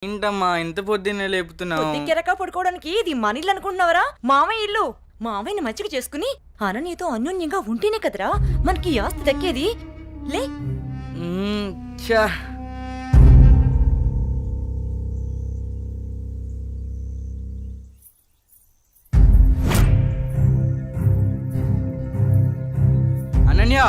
ఏంటమ్మా ఇంత పొద్దున్నే లేపుతున్నావు? పొద్దుకెరక పడుకోవడానికి ఇది మన ఇల్లు అనుకుంటున్నావరా? మామయ్య ఇల్లు. మామయ్యని మంచిగా చేసుకుని అననీతో అన్యోన్యంగా ఉంటేనే కదరా మనకి ఈ ఆస్తి దక్కేది. లే ఛా. అనన్య,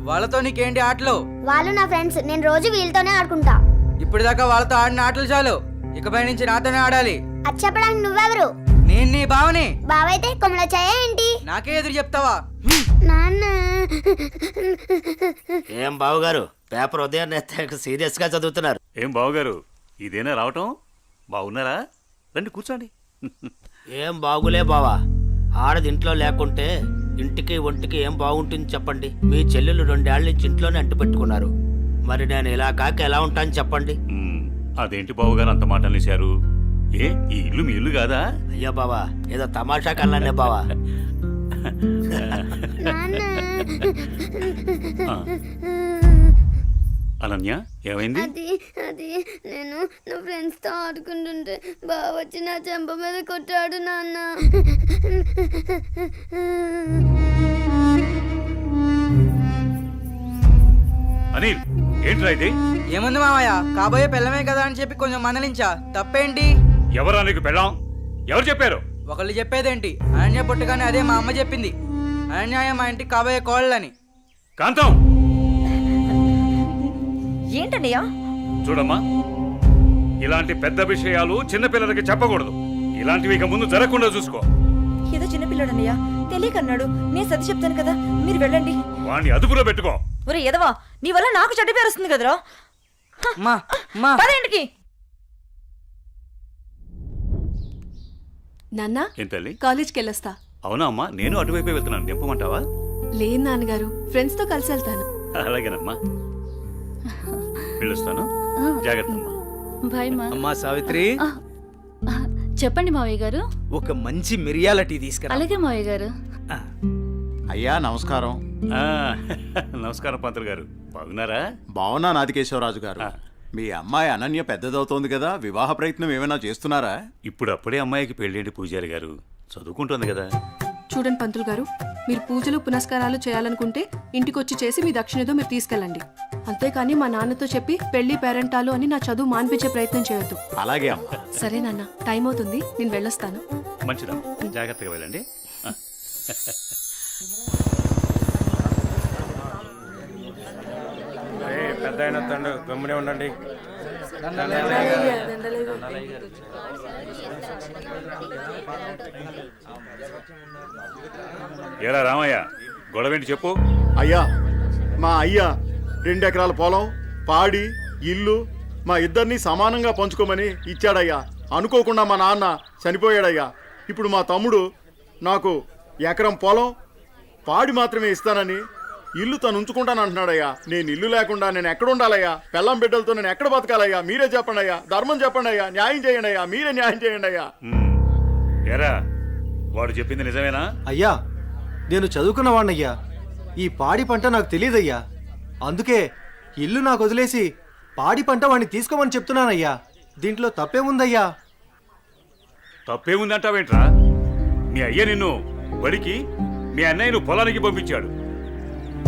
వాళ్ళతో నీకేంటి ఆటలు? వాళ్ళు నా ఫ్రెండ్స్, నేను రోజు వీళ్ళతోనే ఆడుకుంటా. ఇప్పటిదాకా వాళ్ళతో ఆడిన ఆటలు చాలు, ఇకపై నుంచి నాతోనే ఆడాలి. అది చెప్పడానికి నువ్వెవరు? నేను నీ బావని. బావైతే కొమ్మల చాయ ఏంటి? నాకే ఎదురు చెప్తావా? నాన్న. ఏం బావగారు, పేపర్ ఉదయాన్నే సీరియస్ గా చదువుతున్నారు? ఏం బావగారు, ఇదేనా రావటం? బాగున్నారా? రండి కూర్చోండి. ఏం బాగులే బావా, ఆడది ఇంట్లో లేకుంటే ఇంటికి ఒంటికి ఏం బాగుంటుంది చెప్పండి. మీ చెల్లెలు 2 ఏళ్ల నుంచి ఇంట్లోనే అంటు పెట్టుకున్నారు. మరి నేను ఇలా కాక ఎలా ఉంటాను చెప్పండి. అదేంటి బావగారు అంత మాట అనేశారు? ఏ ఈ ఇల్లు మీ ఇల్లు కాదా? అయ్యో బావా, ఏదో తమాషా కల్లానే బావా. అనన్య, ఏమైంది? అది నేను నా ఫ్రెండ్స్ తో ఆడుకుంటుంటే బావ వచ్చి నా చెంప మీద కొట్టాడు నాన్న. అనిల్, ఏంట్రా ఇది? ఏముంది మామయ్య, కాబోయే పెళ్ళమే కదా అని చెప్పి కొంచెం మనలించా. తప్పేంటి? ఎవరా నీకు పెళ్ళాం? ఎవరు చెప్పారు? ఒకళ్ళు చెప్పేదేంటి, అనన్య పుట్టగానే అదే మా అమ్మ చెప్పింది. అనన్య మా ఇంటికి కాబోయే కోళ్ళని. కాంతం, ఏంటన్నయ్యా? చూడమ్మా, ఇలాంటి పెద్ద విషయాలు చిన్నపిల్లలకి చెప్పకూడదు. ఇలాంటివి ఇక ముందు జరగకుండా చూసుకో. ఏదో చిన్నపిల్లడన్నయ్యా, తెలియకన్నాడు. నేను సర్ది చెప్తాను కదా, మీరు వెళ్ళండి. వాణ్ణి అదుపులో పెట్టుకో. ఒరే ఎదవా, నీ వల్ల నాకు చెడ్డ పేరు వస్తుంది కదరా. పదేంటికి నాన్నా, ఏం తల్లి? కాలేజ్కి వెళ్ళొస్తా. అవునా అమ్మా, నేను అటువైపే వెళ్తున్నాను. నింపమంటావా? లేదు నాన్నగారు, ఫ్రెండ్స్ తో కలిసి వెళ్తాను. అలాగేనమ్మా, వెళ్ళొస్తాను. జాగ్రత్త అమ్మా. బాయ్ మా. అమ్మా సావిత్రి, చెప్పండి మావయ్య గారు. ఒక మంచి మిరియాల టీ తీసుకురా. అలాగే మావయ్య గారు. అయ్యా నమస్కారం. ఆ, నమస్కారం పంతులు గారు, బాగున్నారా? బావున్నా నాదికేశ్వరరాజు గారు. మీ అమ్మాయి అనన్య పెద్దదవుతోంది కదా, వివాహ ప్రయత్నం ఏమైనా చేస్తున్నారా? ఇప్పుడు అప్పుడే అమ్మాయికి పెళ్ళేంటి పూజారి గారు, చదువుకుంటుంది కదా. చూడండి పంతులు గారు, మీరు పూజలు పునస్కారాలు చేయాలనుకుంటే ఇంటికొచ్చి చేసి మీ దక్షిణతో మీరు తీసుకెళ్ళండి. అంతేకాని మా నాన్నతో చెప్పి పెళ్లి పేరెంటాలు అని నా చదువు మాన్పించే ప్రయత్నం చేయొద్దు. అలాగే అమ్మా. సరే నాన్న, టైం అవుతుంది, నేను వెళ్ళొస్తాను. మంచిదమ్మా, జాగ్రత్తగా వెళ్ళండి. పెద్ద అయిన తండ్రి గమ్మునే ఉండండి. ఏరా రామయ్య, గొడవేంటి చెప్పు. అయ్యా, మా అయ్యా 2 ఎకరాల పొలం, పాడి, ఇల్లు మా ఇద్దరిని సమానంగా పంచుకోమని ఇచ్చాడయ్యా. అనుకోకుండా మా నాన్న చనిపోయాడయ్యా. ఇప్పుడు మా తమ్ముడు నాకు ఎకరం పొలం, పాడి మాత్రమే ఇస్తానని ఇల్లు తను ఉంచుకుంటాను అంటున్నాడయ్యా. నేను ఇల్లు లేకుండా నేను ఎక్కడ ఉండాలయ్యా? పెళ్ళం బిడ్డలతో నేను ఎక్కడ బతకాలయ్యా? మీరే చెప్పండి అయ్యా, ధర్మం చెప్పండి అయ్యా, న్యాయం చేయండి అయ్యా, మీరే న్యాయం చేయండి అయ్యా. ఏరా, వాడు చెప్పింది నిజమేనా? అయ్యా, నేను చదువుకున్నవాణ్ణయ్యా. ఈ పాడి పంట నాకు తెలియదయ్యా. అందుకే ఇల్లు నాకు వదిలేసి పాడి పంట వాడిని తీసుకోమని చెప్తున్నానయ్యా. దీంట్లో తప్పేముందయ్యా? తప్పేముందంటావేంట్రా? మీ అయ్య నిన్ను బడికి, మీ అన్నయ్యను పొలానికి పంపించాడు.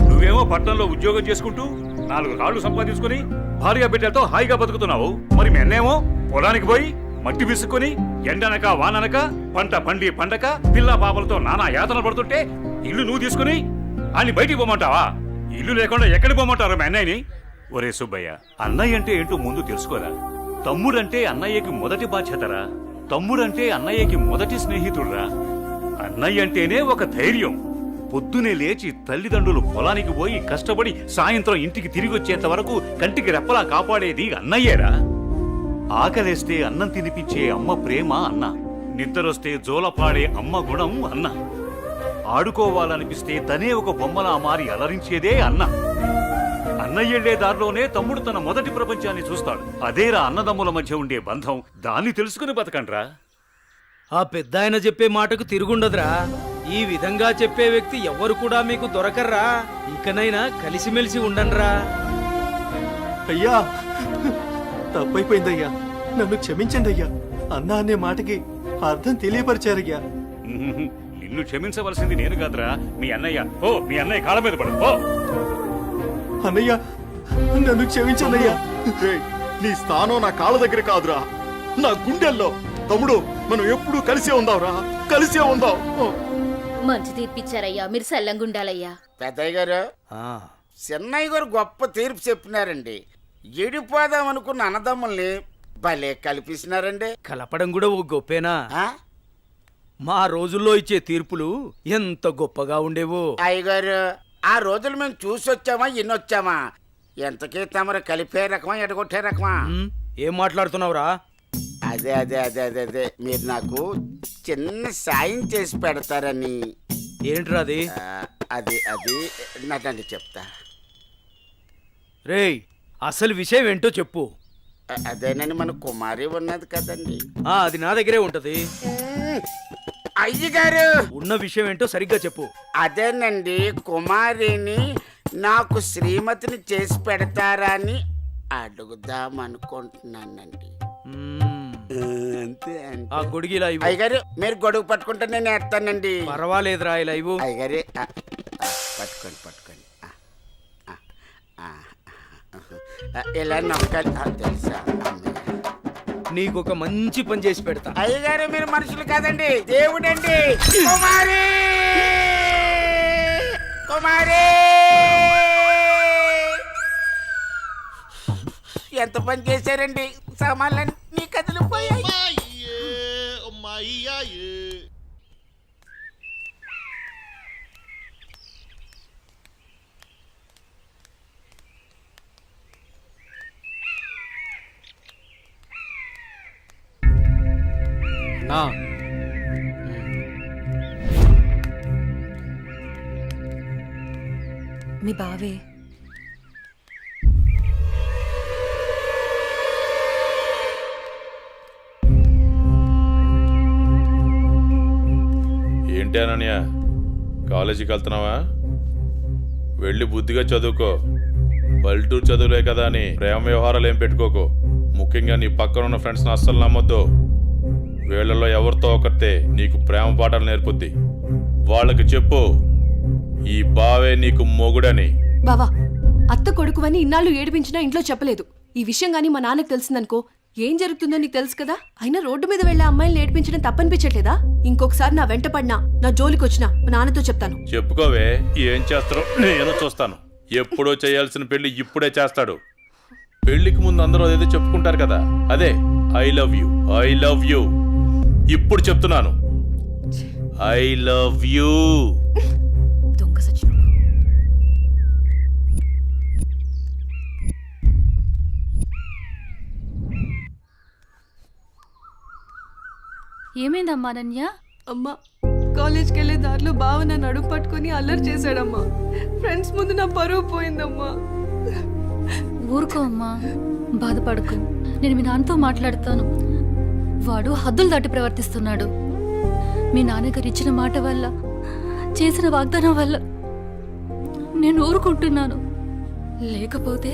నువ్వేమో పట్టణంలో ఉద్యోగం చేసుకుంటూ 4 కాళ్ళు సంపాదించుకుని భార్య బిడ్డలతో హాయిగా బతుకుతున్నావు. మరి మీ అన్నేమో పొలానికి పోయి మట్టి విసుక్కుని ఎండనక వాననక పంట పండి పండక పిల్ల పాపలతో నానా యాతన పడుతుంటే ఇల్లు నువ్వు తీసుకుని అని బయటికి పోమంటావా? ఇల్లు లేకుండా ఎక్కడికి పోమంటారు మీ అన్నయ్యని? ఒరే సుబ్బయ్య, అన్నయ్య అంటే ఏంటో ముందు తెలుసుకోరా. తమ్ముడంటే అన్నయ్యకి మొదటి బాధ్యతరా. తమ్ముడంటే అన్నయ్యకి మొదటి స్నేహితుడురా. అన్నయ్య అంటేనే ఒక ధైర్యం. పొద్దునే లేచి తల్లిదండ్రులు పొలానికి పోయి కష్టపడి సాయంత్రం ఇంటికి తిరిగి వచ్చేంత వరకు కంటికి రెప్పలా కాపాడేది అన్నయ్యేరా. ఆకలేస్తే అన్నం తినిపించే అమ్మ ప్రేమ అన్న, నిద్రొస్తే జోలపాడే అమ్మ గుణం అన్న, ఆడుకోవాలనిపిస్తే తనే ఒక బొమ్మలా మారి అలరించేదే అన్న. అన్నయ్యెళ్లే దారిలోనే తమ్ముడు తన మొదటి ప్రపంచాన్ని చూస్తాడు. అదేరా అన్నదమ్ముల మధ్య ఉండే బంధం. దాన్ని తెలుసుకుని బతకండ్రా. ఆ పెద్ద ఆయన చెప్పే మాటకు తిరుగుండదురా. ఈ విధంగా చెప్పే వ్యక్తి ఎవ్వరు కూడా మీకు దొరకర్రా. ఇకనైనా కలిసిమెలిసి ఉండండిరా. అయ్యా, తప్పైపోయిందయ్యా. నన్ను క్షమించండి అయ్యా. అన్నా అనే మాటకి అర్థం తెలియపరిచారయ్యా. ఉహుహు. నిన్ను క్షమించవలసింది నేను కాదురా, మీ అన్నయ్య. ఓ మీ అన్నయ్య కాళ్ళ మీద పడు. ఓ అన్నయ్య, నన్ను క్షమించండియ్యా. రేయ్, నీ స్థానం నా కాళ్ళ దగ్గర కాదురా, నా గుండెల్లో. తమ్ముడు, మనం ఎప్పుడూ కలిసే ఉందాంరా, కలిసే ఉందాం. మంచి తీర్పిచ్చారయ్యా, మీరు సల్లంగుండాలయ్యా. పెద్దయ్య గారు, ఆ, చిన్నయ్య గారు గొప్ప తీర్పు చెప్పినారండి. ఎడిపోదాం అనుకున్న అన్నదమ్ముల్ని భలే కల్పిస్తున్నారండి. కలపడం కూడా ఓ గొప్పేనా? ఆ? మా రోజుల్లో ఇచ్చే తీర్పులు ఎంత గొప్పగా ఉండేవో. అయ్యగారు, ఆ రోజులు మేము చూసొచ్చామా ఇన్నొచ్చామా? ఎంతకీ తమరు కలిపే రకమా ఎడగొట్టే రకమా? ఉమ్, ఏం మాట్లాడుతున్నావురా? అదే అదే అదే అదే అదే మీరు నాకు చిన్న సాయం చేసి పెడతారని. ఏంట్రా అది? అది అది నాకండి చెప్తా. రేయ్, అసలు విషయం ఏంటో చెప్పు. అదేనండి, మన కుమారి ఉన్నది కదండి. ఆ, అది నా దగ్గరే ఉంటది. అయ్యగారు, ఉన్న విషయం ఏంటో సరిగ్గా చెప్పు. అదేనండి, కుమారిని నాకు శ్రీమతిని చేసి పెడతారా అని అడుగుదాం అనుకుంటున్నానండి. మ్మ్. అంతే ఆ గొడుగు ఇలా ఇవ్వు. అయ్యగారు, మీరు గొడుగు పట్టుకుంటే నేను వేస్తానండి. పర్వాలేదురా, ఇలా ఇవ్వు. అయ్యగారి పట్టుకోండి పట్టుకోండి. ఇలా నొక్కాలి. తెలుసా నీకొక మంచి పని చేసి పెడతా. అయ్యగారు, మీరు మనుషులు కాదండి, దేవుడండి. కుమారి, కుమారి, ఎంత పని చేశారండి, సామాన్లన్నీ కదిలిపోయాయి. నా మీ బావే ఏంటి అనన్య, కాలేజీకి వెళ్తున్నావా? వెళ్ళి బుద్ధిగా చదువుకో. పల్లెటూరు చదువులే కదా అని ప్రేమ వ్యవహారాలు ఏం పెట్టుకోకు. ముఖ్యంగా నీ పక్కన ఉన్న ఫ్రెండ్స్ని అస్సలు నమ్మొద్దు. వీళ్ళలో ఎవరితో ఒకరితే నీకు ప్రేమ పాఠాలు నేర్పుద్ది. వాళ్ళకి చెప్పు, ఈ బావే నీకు మొగుడని. బావా, అత్త కొడుకువని ఇన్నాళ్ళు ఏడిపించినా ఇంట్లో చెప్పలేదు. ఈ విషయం గానీ మా నాన్నకు తెలిసిందనుకో, ఏం జరుగుతుందో నీకు తెలుసు కదా. అయినా రోడ్డు మీద వెళ్లే అమ్మాయిలు ఏడిపించడం తప్పనిపించట్లేదా? ఇంకొకసారి నా వెంట పడినా, నా జోలికి వచ్చినా మా నాన్నతో చెప్తాను. చెప్పుకోవే, ఏం చేస్తారో నేను చూస్తాను. ఎప్పుడో చేయాల్సిన పెళ్లి ఇప్పుడే చేస్తాడు. పెళ్లికి ముందు అందరూ అదేదో చెప్పుకుంటారు కదా, అదే I love you, I love you. ఇప్పుడు చెప్తున్నాను, ఐ లవ్ యూ. దొంగ సచ్చినోడు. ఏమైందమ్మా అనన్య? అమ్మా, కాలేజ్కి వెళ్లే దారిలో బావ నన్ను అడుగు పట్టుకుని అల్లరి చేశాడమ్మా. ఫ్రెండ్స్ ముందు నా పరువు పోయిందమ్మా. ఊరుకో అమ్మా, బాధపడకు. నేను మీ నాన్నతో మాట్లాడతాను. వాడు హద్దులు దాటి ప్రవర్తిస్తున్నాడు. మీ నాన్నగారు ఇచ్చిన మాట వల్ల, చేసిన వాగ్దానం వల్ల నేను ఊరుకుంటున్నాను. లేకపోతే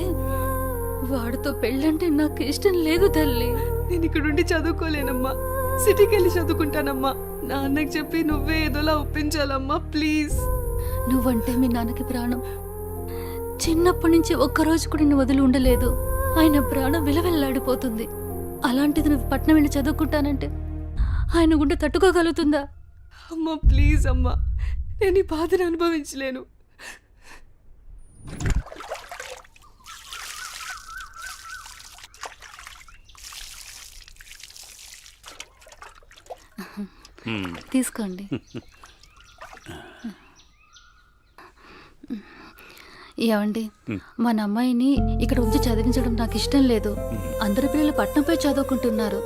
వాడితో పెళ్ళంటే నాకు ఇష్టం లేదు తల్లి. నేను ఇక్కడుండి చదువుకోలేనమ్మా, సిటీకి వెళ్ళి చదువుకుంటానమ్మా. నాన్నకి చెప్పి నువ్వే ఏదోలా ఒప్పించాలమ్మా, ప్లీజ్. నువ్వంటే మీ నాన్నకి ప్రాణం. చిన్నప్పటి నుంచి ఒక్కరోజు కూడా నేను వదిలి ఉండలేదు. ఆయన ప్రాణం విలవెల్లాడిపోతుంది. అలాంటిది నువ్వు పట్నం వెళ్ళి చదువుకుంటానంటే ఆయన గుండె తట్టుకోగలుగుతుందా? అమ్మా ప్లీజ్ అమ్మా, నేను ఈ బాధను అనుభవించలేను. తీసుకోండి. ఏమండి, మన అమ్మాయిని ఇక్కడ ఉంచి చదివించడం నాకు ఇష్టం లేదు. అందరి పిల్లలు పట్నంపై చదువుకుంటున్నారు.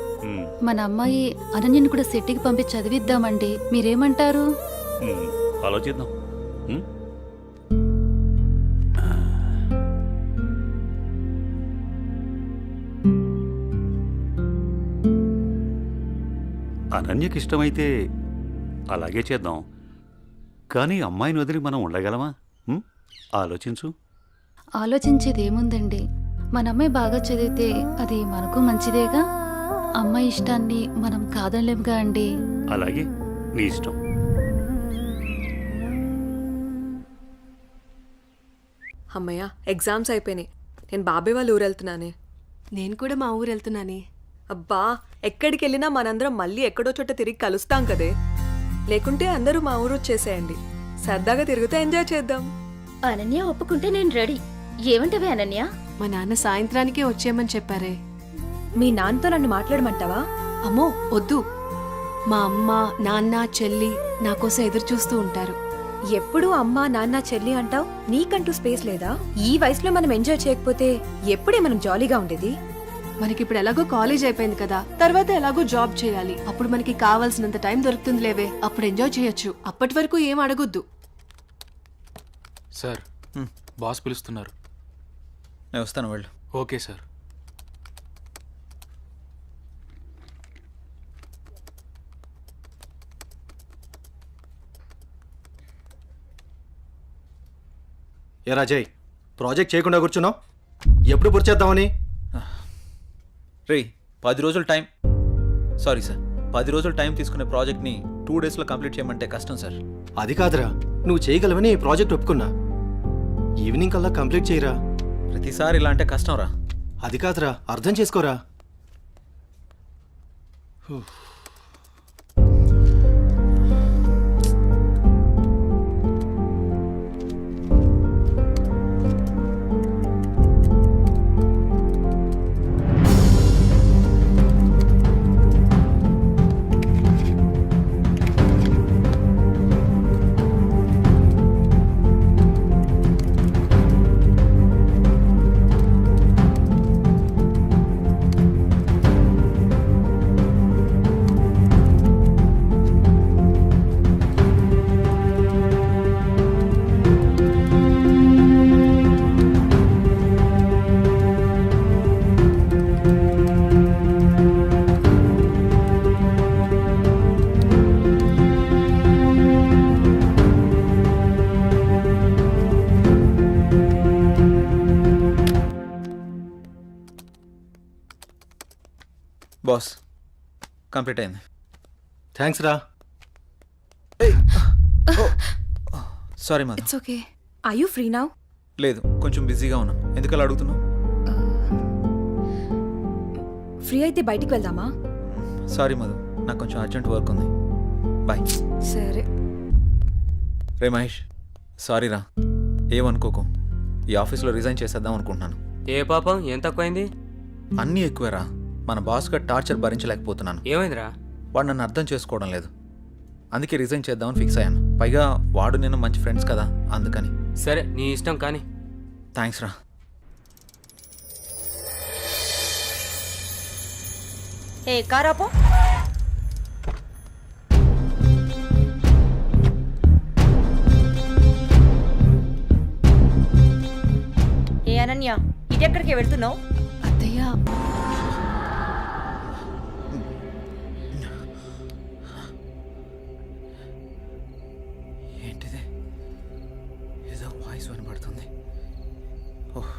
మన అమ్మాయి అనన్యని కూడా సిటీకి పంపించి చదివిద్దామండి. మీరేమంటారు? ఆలోచిద్దాం. అనన్యకి ఇష్టమైతే అలాగే చేద్దాం. కానీ అమ్మాయిని వదిలి మనం ఉండగలమా? ఆలోచించు. ఆలోచించేది ఏముందండి, మన అమ్మాయి బాగా చదివితే అది మనకు మంచిదేగా. అమ్మాయి ఇష్టాన్ని మనం కాదనలేముగా అండి. అలాగే నీ ఇష్టం. అమ్మయ్య ఎగ్జామ్స్ అయిపోయినాయి. నేను బాబాయ్ వాళ్ళ ఊరు వెళ్తున్నానే. నేను కూడా మా ఊరు వెళ్తున్నానే. అబ్బా ఎక్కడికి వెళ్ళినా మనందరం మళ్ళీ ఎక్కడో చోట తిరిగి కలుస్తాం కదే. లేకుంటే అందరూ మా ఊరు వచ్చేసేయండి. సరదాగా తిరుగుతూ ఎంజాయ్ చేద్దాం. అనన్య ఒప్పుకుంటే నేను రెడీ. ఏమంటవే అనన్య? మా నాన్న సాయంత్రానికే వచ్చేయమని చెప్పారే. మీ నాన్నతో నన్ను మాట్లాడమంటావా? అమ్మో వద్దు. మా అమ్మ నాన్న చెల్లి నా కోసం ఎదురు చూస్తూ ఉంటారు. ఎప్పుడూ అమ్మా నాన్న చెల్లి అంటావు, నీకంటూ స్పేస్ లేదా? ఈ వయసులో మనం ఎంజాయ్ చేయకపోతే ఎప్పుడే మనం జాలీగా ఉండేది? మనకిప్పుడు ఎలాగో కాలేజ్ అయిపోయింది కదా, తర్వాత ఎలాగో జాబ్ చేయాలి. అప్పుడు మనకి కావాల్సినంత టైం దొరుకుతుంది లేవే, అప్పుడు ఎంజాయ్ చేయొచ్చు. అప్పటి వరకు ఏం అడగొద్దు. సార్ బాస్ పిలుస్తున్నారు. నేను వస్తాను వెళ్ళు. Okay sir. ఏ రాజయ్, ప్రాజెక్ట్ చేయకుండా కూర్చున్నావు? ఎప్పుడు పూర్తి చేద్దామని? రే 10 రోజులు టైం, సారీ సార్ 10 రోజులు టైం తీసుకునే ప్రాజెక్ట్ని 2 డేస్లో కంప్లీట్ చేయమంటే కష్టం సార్. అది కాదురా, నువ్వు చేయగలవని ఈ ప్రాజెక్ట్ ఒప్పుకున్నా. ఈవినింగ్ కల్లా కంప్లీట్ చేయరా. ప్రతిసారి ఇలా అంటే కష్టం రా. అది కాదురా, అర్థం చేసుకోరా. బాస్ కంప్లీట్ అయింది. థ్యాంక్స్ రా. Sorry Madhu. It's okay. Are you free now? లేదు, కొంచెం బిజీగా ఉన్నాను. ఎందుకలా అడుగుతున్నావు? ఫ్రీ అయితే బయటికి వెళ్దామా? సారీ మధు, నాకు కొంచెం అర్జెంట్ వర్క్ ఉంది. బాయ్. సరే. రే మహేష్, సారీ రా, ఏమనుకోకు. ఈ ఆఫీస్లో రిజైన్ చేసేద్దాం అనుకుంటున్నాను. ఏ పాపం ఏం తక్కువైంది? అన్నీ ఎక్కువేరా. మన బాస్గా టార్చర్ భరించలేకపోతున్నాను. ఏమైందిరా? వాడు నన్ను అర్థం చేసుకోవడం లేదు. అందుకే రిజైన్ చేద్దామని ఫిక్స్ అయ్యాను. పైగా వాడు నేను మంచి ఫ్రెండ్స్ కదా, అందుకని. సరే నీ ఇష్టం కానీ. థ్యాంక్స్ రా. ఏ కారాపో. ఏ అనన్య, ఇటెక్కడికి వెళ్తున్నావు? అత్తయ్య, ఏంటిది? ఏదో వాయిస్ వినబడుతుంది. ఓహ్.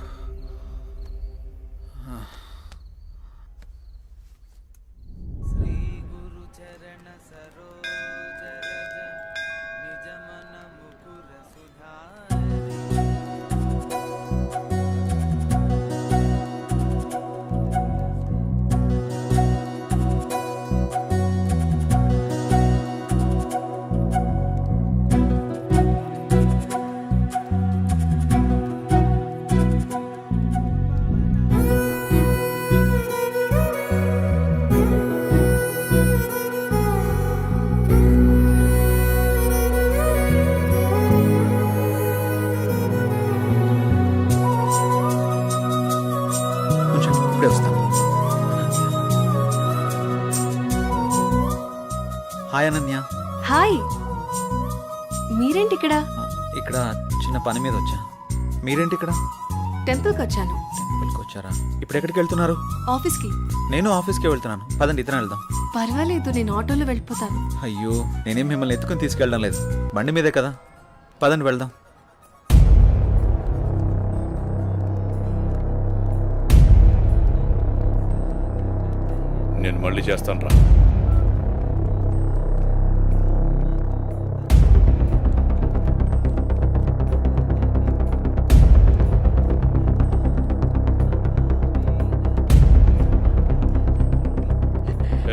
శ్రీ గురు చరణ సరోజ రజ నిజ మన ముకుర ఇప్పుడే వస్తాను. హాయ్ అనన్య. హాయ్. మీరేంటి ఇక్కడ? ఇక్కడ చిన్న పని మీద వచ్చా. మీరేంటి ఇక్కడ? టెంపుల్కి వచ్చాను. టెంపుల్కి వచ్చారా? ఇప్పుడు ఎక్కడికి వెళ్తున్నారు? ఆఫీస్కి. నేను ఆఫీస్కి వెళ్తున్నాను. పదండి, ఇద్దరం వెళ్దాం. పర్వాలేదు, నేను ఆటోలో వెళ్ళిపోతాను. అయ్యో, నేనేం మిమ్మల్ని ఎత్తుకుని తీసుకెళ్ళడం లేదు, బండి మీదే కదా. పదండి వెళ్దాం. నేను మళ్ళీ చేస్తాను రా.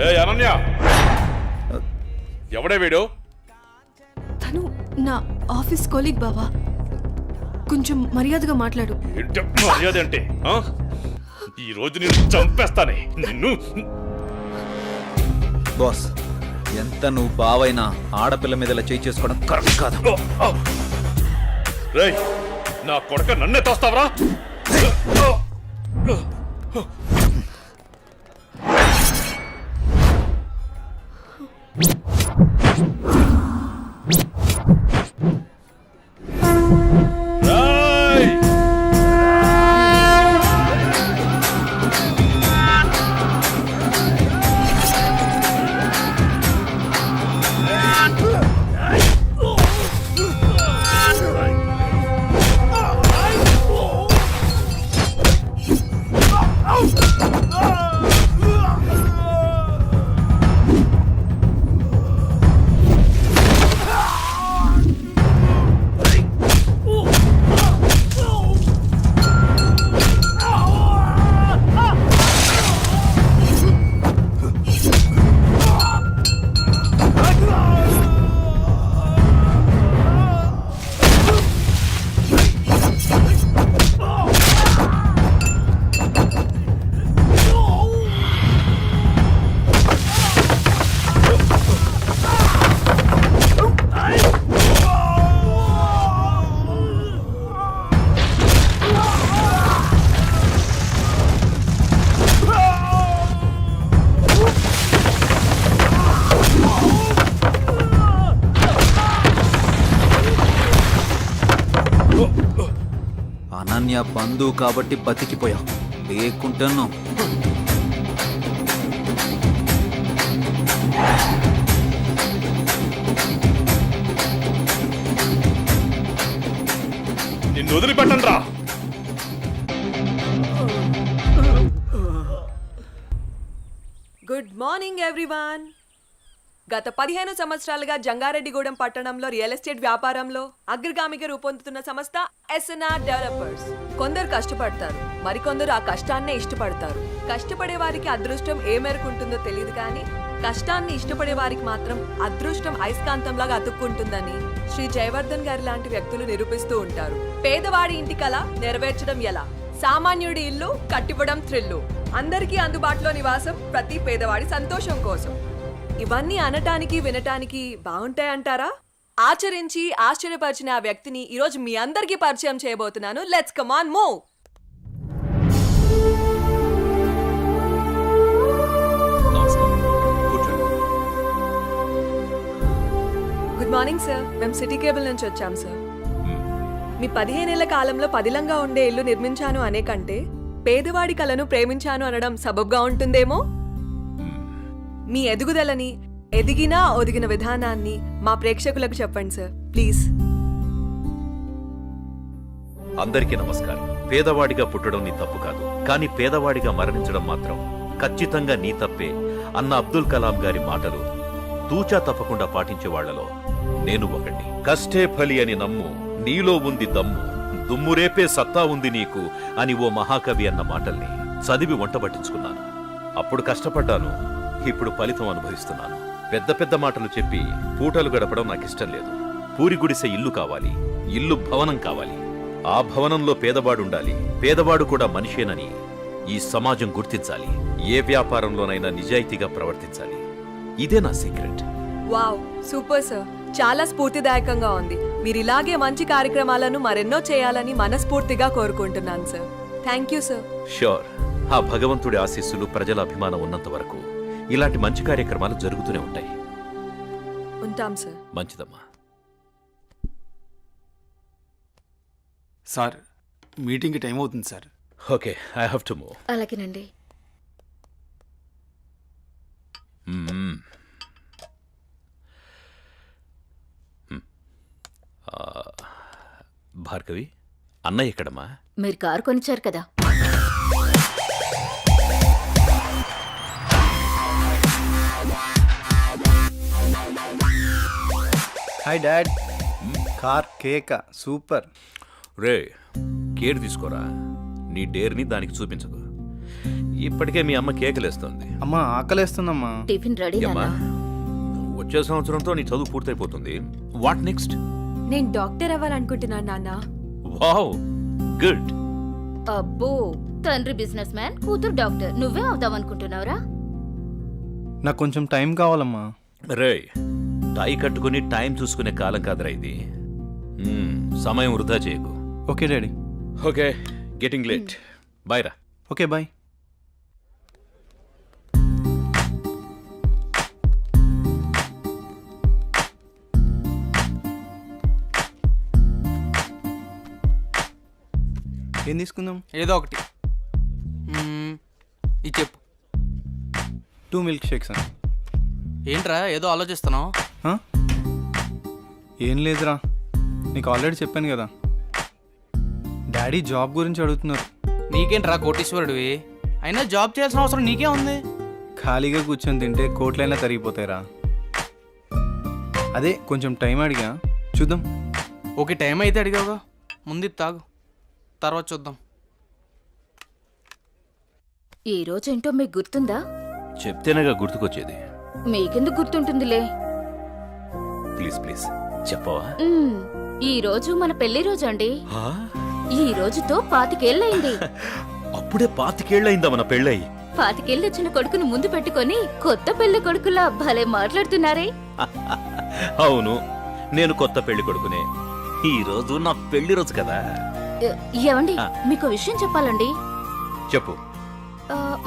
ఏ అనన్య, ఎవడే వీడు? తను నా ఆఫీస్ కొలీగ్ బావా. కొంచెం మర్యాదగా మాట్లాడు. ఏంటి మర్యాద అంటే? ఆ? ఈ రోజు నేను చంపేస్తానే నిన్ను. బాస్, ఎంత నువ్వు బావైనా ఆడపిల్ల మీద ఇలా చేయి చేసుకోవడం కరెక్ట్ కాదు. రేయ్, నా కొడక నన్నే తోస్తావరా? అనన్య బంధువు కాబట్టి బతికిపోయావు, లేకుంటాను. నిన్ను వదిలిపెట్టను రా. Good morning everyone. గత 15 సంవత్సరాలుగా జంగారెడ్డిగూడెం పట్టణంలో రియల్ ఎస్టేట్ వ్యాపారంలో అగ్రగామిగా రూపొందుతున్న సంస్థ ఎస్ఎన్ఆర్ డెవలపర్స్. కొందరు కష్టపడతారు, మరికొందరు ఆ కష్టాన్నే ఇష్టపడతారు. కష్టపడే వారికి అదృష్టం ఏ మేరకు ఉంటుందో తెలియదు, కానీ కష్టాన్ని ఇష్టపడే వారికి మాత్రం అదృష్టం అయస్కాంతంలాగా అతుక్కుంటుందని శ్రీ జయవర్ధన్ గారి లాంటి వ్యక్తులు నిరూపిస్తూ ఉంటారు. పేదవాడి ఇంటి కల నెరవేర్చడం ఎలా, సామాన్యుడి ఇల్లు కట్టివ్వడం థ్రిల్లు, అందరికీ అందుబాటులో నివాసం ప్రతి పేదవాడి సంతోషం కోసం. ఇవన్నీ అనటానికి వినటానికి బాగుంటాయంటారా? ఆచరించి ఆశ్చర్యపరిచిన ఆ వ్యక్తిని ఈరోజు మీ అందరికీ పరిచయం చేయబోతున్నాను. Let's come on move. Good morning sir. మేము సిటీ కేబుల్ నుంచి వచ్చాం సార్. మీ 15 ఏళ్ల కాలంలో పదిలంగా ఉండే ఇల్లు నిర్మించాను అనే కంటే పేదవాడి కలను ప్రేమించాను అనడం సబబ్గా ఉంటుందేమో. మీ ఎదుగుదలని, ఎదిగినా ఒదిగిన విధానాన్ని మా ప్రేక్షకులకు చెప్పండి సార్, ప్లీజ్. అందరికీ నమస్కారం. పేదవాడిగా పుట్టడం నీ తప్పు కాదు, కానీ పేదవాడిగా మరణించడం మాత్రం ఖచ్చితంగా నీ తప్పే అన్న అబ్దుల్ కలాం గారి మాటలు తూచా తప్పకుండా పాటించే వాళ్లలో నేను ఒకటి. కష్టే ఫలి అని నమ్ము, నీలో ఉంది దమ్ము, దుమ్మురేపే సత్తా ఉంది నీకు అని ఓ మహాకవి అన్న మాటల్ని చదివి వంటబట్టించుకున్నాను. అప్పుడు కష్టపడ్డాను, ఇప్పుడు ఫలితం అనుభవిస్తున్నాను. పెద్ద పెద్ద మాటలు చెప్పి పూటలు గడపడం నాకిష్టం లేదు. పూరి గుడిసె ఇల్లు కావాలి, ఇల్లు భవనం కావాలి. ఆ భవనంలో పేదవాడుండాలి, పేదవాడు కూడా మనిషేనని ఈ సమాజం గుర్తించాలి. ఏ వ్యాపారంలోనైనా నిజాయితీగా ప్రవర్తించాలి. ఇదే నా సీక్రెట్. Wow, super sir. చాలా స్ఫూర్తిదాయకంగా ఉంది. మీరు ఇలాగే మంచి కార్యక్రమాలను మరెన్నో చేయాలని మనస్ఫూర్తిగా కోరుకుంటున్నాను sir. Thank you sir. Sure. ఆ భగవంతుడి ఆశీస్సులు, ప్రజల అభిమానం ఉన్నంత వరకు ఇలాంటి మంచి కార్యక్రమాలు జరుగుతూనే ఉంటాయి. ఉంటాం సార్. మంచిదమ్మా. సార్, మీటింగ్కి టైం అవుతుంది sir. Okay, I have to move. అలాగేనండి. భార్గవి, అన్నయ్య ఎక్కడమ్మా? మీరు కారు కొనిచ్చారు కదా. Hi dad. కార్ కేక సూపర్. రే కేర్ తీసుకోరా, నీ డేర్ని దానికి చూపించకు. ఇప్పటికే మీ అమ్మ కేకలేస్తోంది. అమ్మా ఆకలేస్తుందమ్మా. టిఫిన్ రెడీ అమ్మా, వచ్చే సంవత్సరంతో నీ చదువు పూర్తయిపోతుంది. What next? నేను డాక్టర్ అవ్వాలనుకుంటున్నాను నాన్న. Wow, good. అబ్బో, తండ్రి బిజినెస్ మ్యాన్, కూతురు డాక్టర్. నువ్వే అవుదామనుకుంటున్నావురా? నాకు కొంచెం టైం కావాలమ్మా. రే, టై కట్టుకుని టైం చూసుకునే కాలం కాదురా ఇది. సమయం వృధా చేయకు. Okay daddy. Okay, getting late. Bye రా. Okay bye. ఏం తీసుకుందాం? ఏదో ఒకటి ఇది చెప్పు. 2 మిల్క్ షేక్స్ అని. ఏంట్రా ఏదో ఆలోచిస్తున్నావు? ఏం లేదురా, నీకు ఆల్రెడీ చెప్పాను కదా. డాడీ జాబ్ గురించి అడుగుతున్నారు. నీకేంట్రా కోటీశ్వరుడివి, అయినా జాబ్ చేయాల్సిన అవసరం నీకే ఉంది. ఖాళీగా కూర్చొని తింటే కోట్లైనా తరిగిపోతాయిరా. అదే కొంచెం టైం అడిగా, చూద్దాం. ఓకే, టైం అయితే అడిగావుగా, ముందు ఇది తాగు, తర్వాత చూద్దాం. ఈ రోజేంటో మీకు గుర్తుందా? చెప్తేనేగా గుర్తుకొచ్చేది. మీకెందుకు గుర్తుంటుందిలే. ప్లీజ్ ప్లీజ్ చెప్పవా? ఈ రోజు మన పెళ్లి రోజు అండి. ఈ రోజుతో 25 ఏళ్ళయింది. అప్పుడే 25 ఏళ్ళయిందా మన పెళ్ళయి? 25 ఏళ్ళు వచ్చిన కొడుకును ముందు పెట్టుకొని కొత్త పెళ్లి కొడుకులా భలే మాట్లాడుతున్నారే. అవును, నేను కొత్త పెళ్లి కొడుకునే. ఈ రోజు నా పెళ్లి రోజు కదా. ఏమండి, మీకు విషయం చెప్పాలండి. చెప్పు.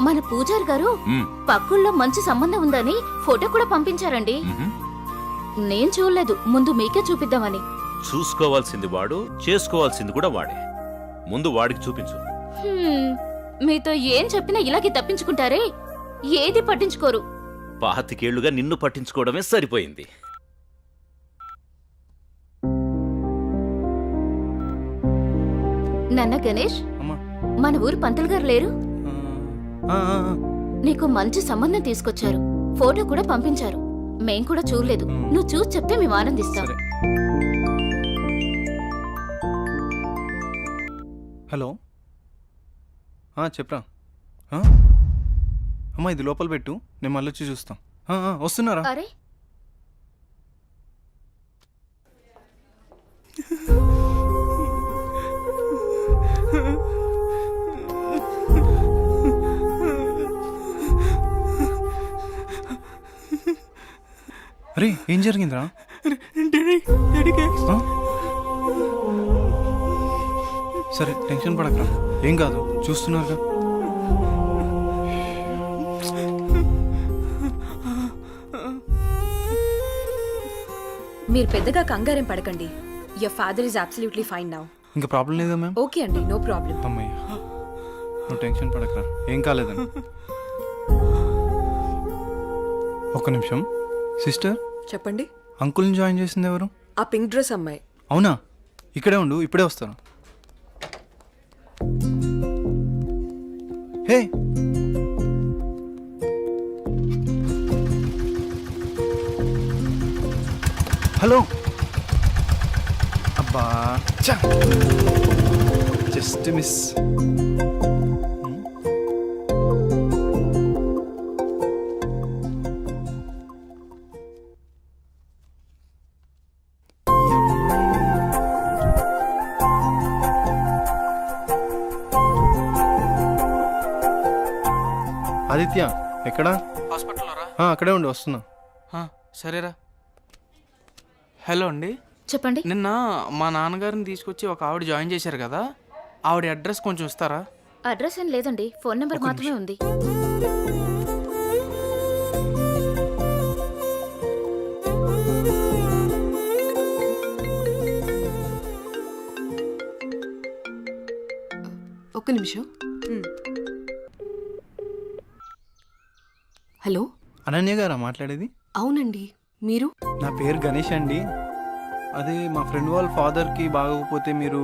మన పూజారి గారు పక్కుల్లో మంచి సంబంధం ఉందని ఫోటో కూడా పంపించారండి. నేను చూడలేదు, ముందు మీకే చూపిద్దామని. చూసుకోవాల్సింది వాడు, చేసుకోవాల్సింది కూడా వాడే. ముందు వాడికి చూపించు. మీతో ఏం చెప్పినా ఇలాగే తప్పించుకుంటారే, ఏది పట్టించుకోరు. 25 ఏళ్లుగా నిన్ను పట్టించుకోవడమే సరిపోయింది. నాన్న గణేష్, మన ఊరు పంతులు గారు లేరు? నీకు మంచి సంబంధం తీసుకొచ్చారు, ఫోటో కూడా పంపించారు. మేం కూడా చూడలేదు, నువ్వు చూసి చెప్తే మేము ఆనందిస్తాం. హలో, చెప్పరా. అమ్మా ఇది లోపల పెట్టు, నేను మళ్ళీ వచ్చి చూస్తాం. వస్తున్నారా? అరే అరే ఏం జరిగిందిరా? సరే టెన్షన్ పడకరా, ఏం కాదు, చూస్తున్నారుగా. మీరు పెద్దగా కంగారేం పడకండి. Your father is absolutely fine now. ఇంకా ప్రాబ్లం లేదా మ్యామ్? ఓకే అండి, నో ప్రాబ్లం. అమ్మయ్య, నువ్వు టెన్షన్ పడకరా, ఏం కాలేదని. ఒక్క నిమిషం. సిస్టర్ చెప్పండి. అంకుల్ని జాయిన్ చేసింది ఎవరు? ఆ పింక్ డ్రెస్ అమ్మాయి. అవునా? ఇక్కడే ఉండు, ఇప్పుడే వస్తాను. హే, హలో. అబ్బా, జస్ట్ మిస్. ఆదిత్య ఎక్కడా? హాస్పిటల్లో రా. అక్కడే ఉండి వస్తున్నా. సరేరా. హలో అండి, చెప్పండి. నిన్న మా నాన్నగారిని తీసుకొచ్చి ఒక ఆవిడ జాయిన్ చేశారు కదా, ఆవిడ అడ్రస్ కొంచెం ఇస్తారా? అడ్రస్ ఏం లేదండి, ఫోన్ నెంబర్ మాత్రమే ఉంది. ఒక్క నిమిషం. హలో, అనన్య గారా మాట్లాడేది? అవునండి, మీరు? నా పేరు గణేష్ అండి. అదే మా ఫ్రెండ్ వాళ్ళ ఫాదర్కి బాగోకపోతే మీరు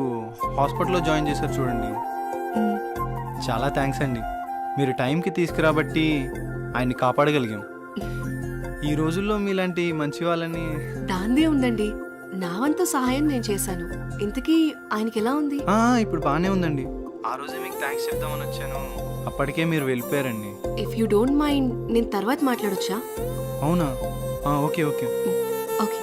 హాస్పిటల్లో జాయిన్ చేశారు చూడండి. చాలా థ్యాంక్స్ అండి, మీరు టైంకి తీసుకురాబట్టి ఆయన్ని కాపాడగలిగాం. ఈ రోజుల్లో మీలాంటి మంచి వాళ్ళని. దాందే ఉందండి, నా వంతు సహాయం నేను చేశాను. ఇంతకీ ఆయనకి ఎలా ఉంది? ఇప్పుడు బాగానే ఉందండి. ఆ రోజే మీకు థ్యాంక్స్ చెప్దామని వచ్చాను, అప్పటికే మీరు వెళ్ళిపోయారండి. ఇఫ్ యూ డోంట్ మైండ్ నేను తర్వాత మాట్లాడొచ్చా? అవునా? Okay okay. ఓకే.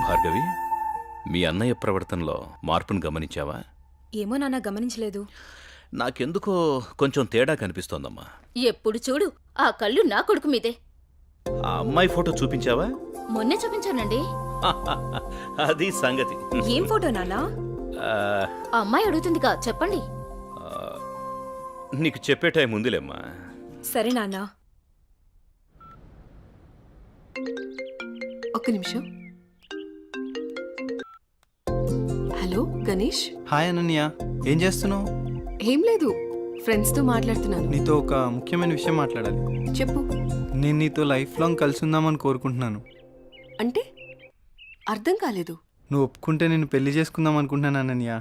భార్గవి, మీ అన్నయ్య ప్రవర్తనలో మార్పును గమనించావా? ఏమో నాన్న, గమనించలేదు. నాకెందుకో కొంచెం తేడా కనిపిస్తోందమ్మా. ఎప్పుడు చూడు ఆ కళ్ళు నా కొడుకు మీదే. ఆ అమ్మాయి ఫోటో చూపించావా? మొన్నే చూపించానండి. అది సంగతి. ఏం ఫోటో నాన్న? ఆ, ఆ అమ్మాయి అడుగుతుందిగా, చెప్పండి. ఆ, నీకు చెప్పే టైం ఉందిలేమ్మా. సరే నాన్న. ఒక్క నిమిషం. హలో గణేష్. హాయ్ అనన్య, ఏం చేస్తున్నావు? ఏం లేదు, ఫ్రెండ్స్తో మాట్లాడుతున్నాను. నీతో ఒక ముఖ్యమైన విషయం మాట్లాడాలి. చెప్పు. నేను నీతో లైఫ్ లాంగ్ కలిసి ఉందామని కోరుకుంటున్నాను. అంటే అర్థం కాలేదు. నువ్వు ఒప్పుకుంటే నేను పెళ్లి చేసుకుందాం అనుకుంటున్నాను అనన్య.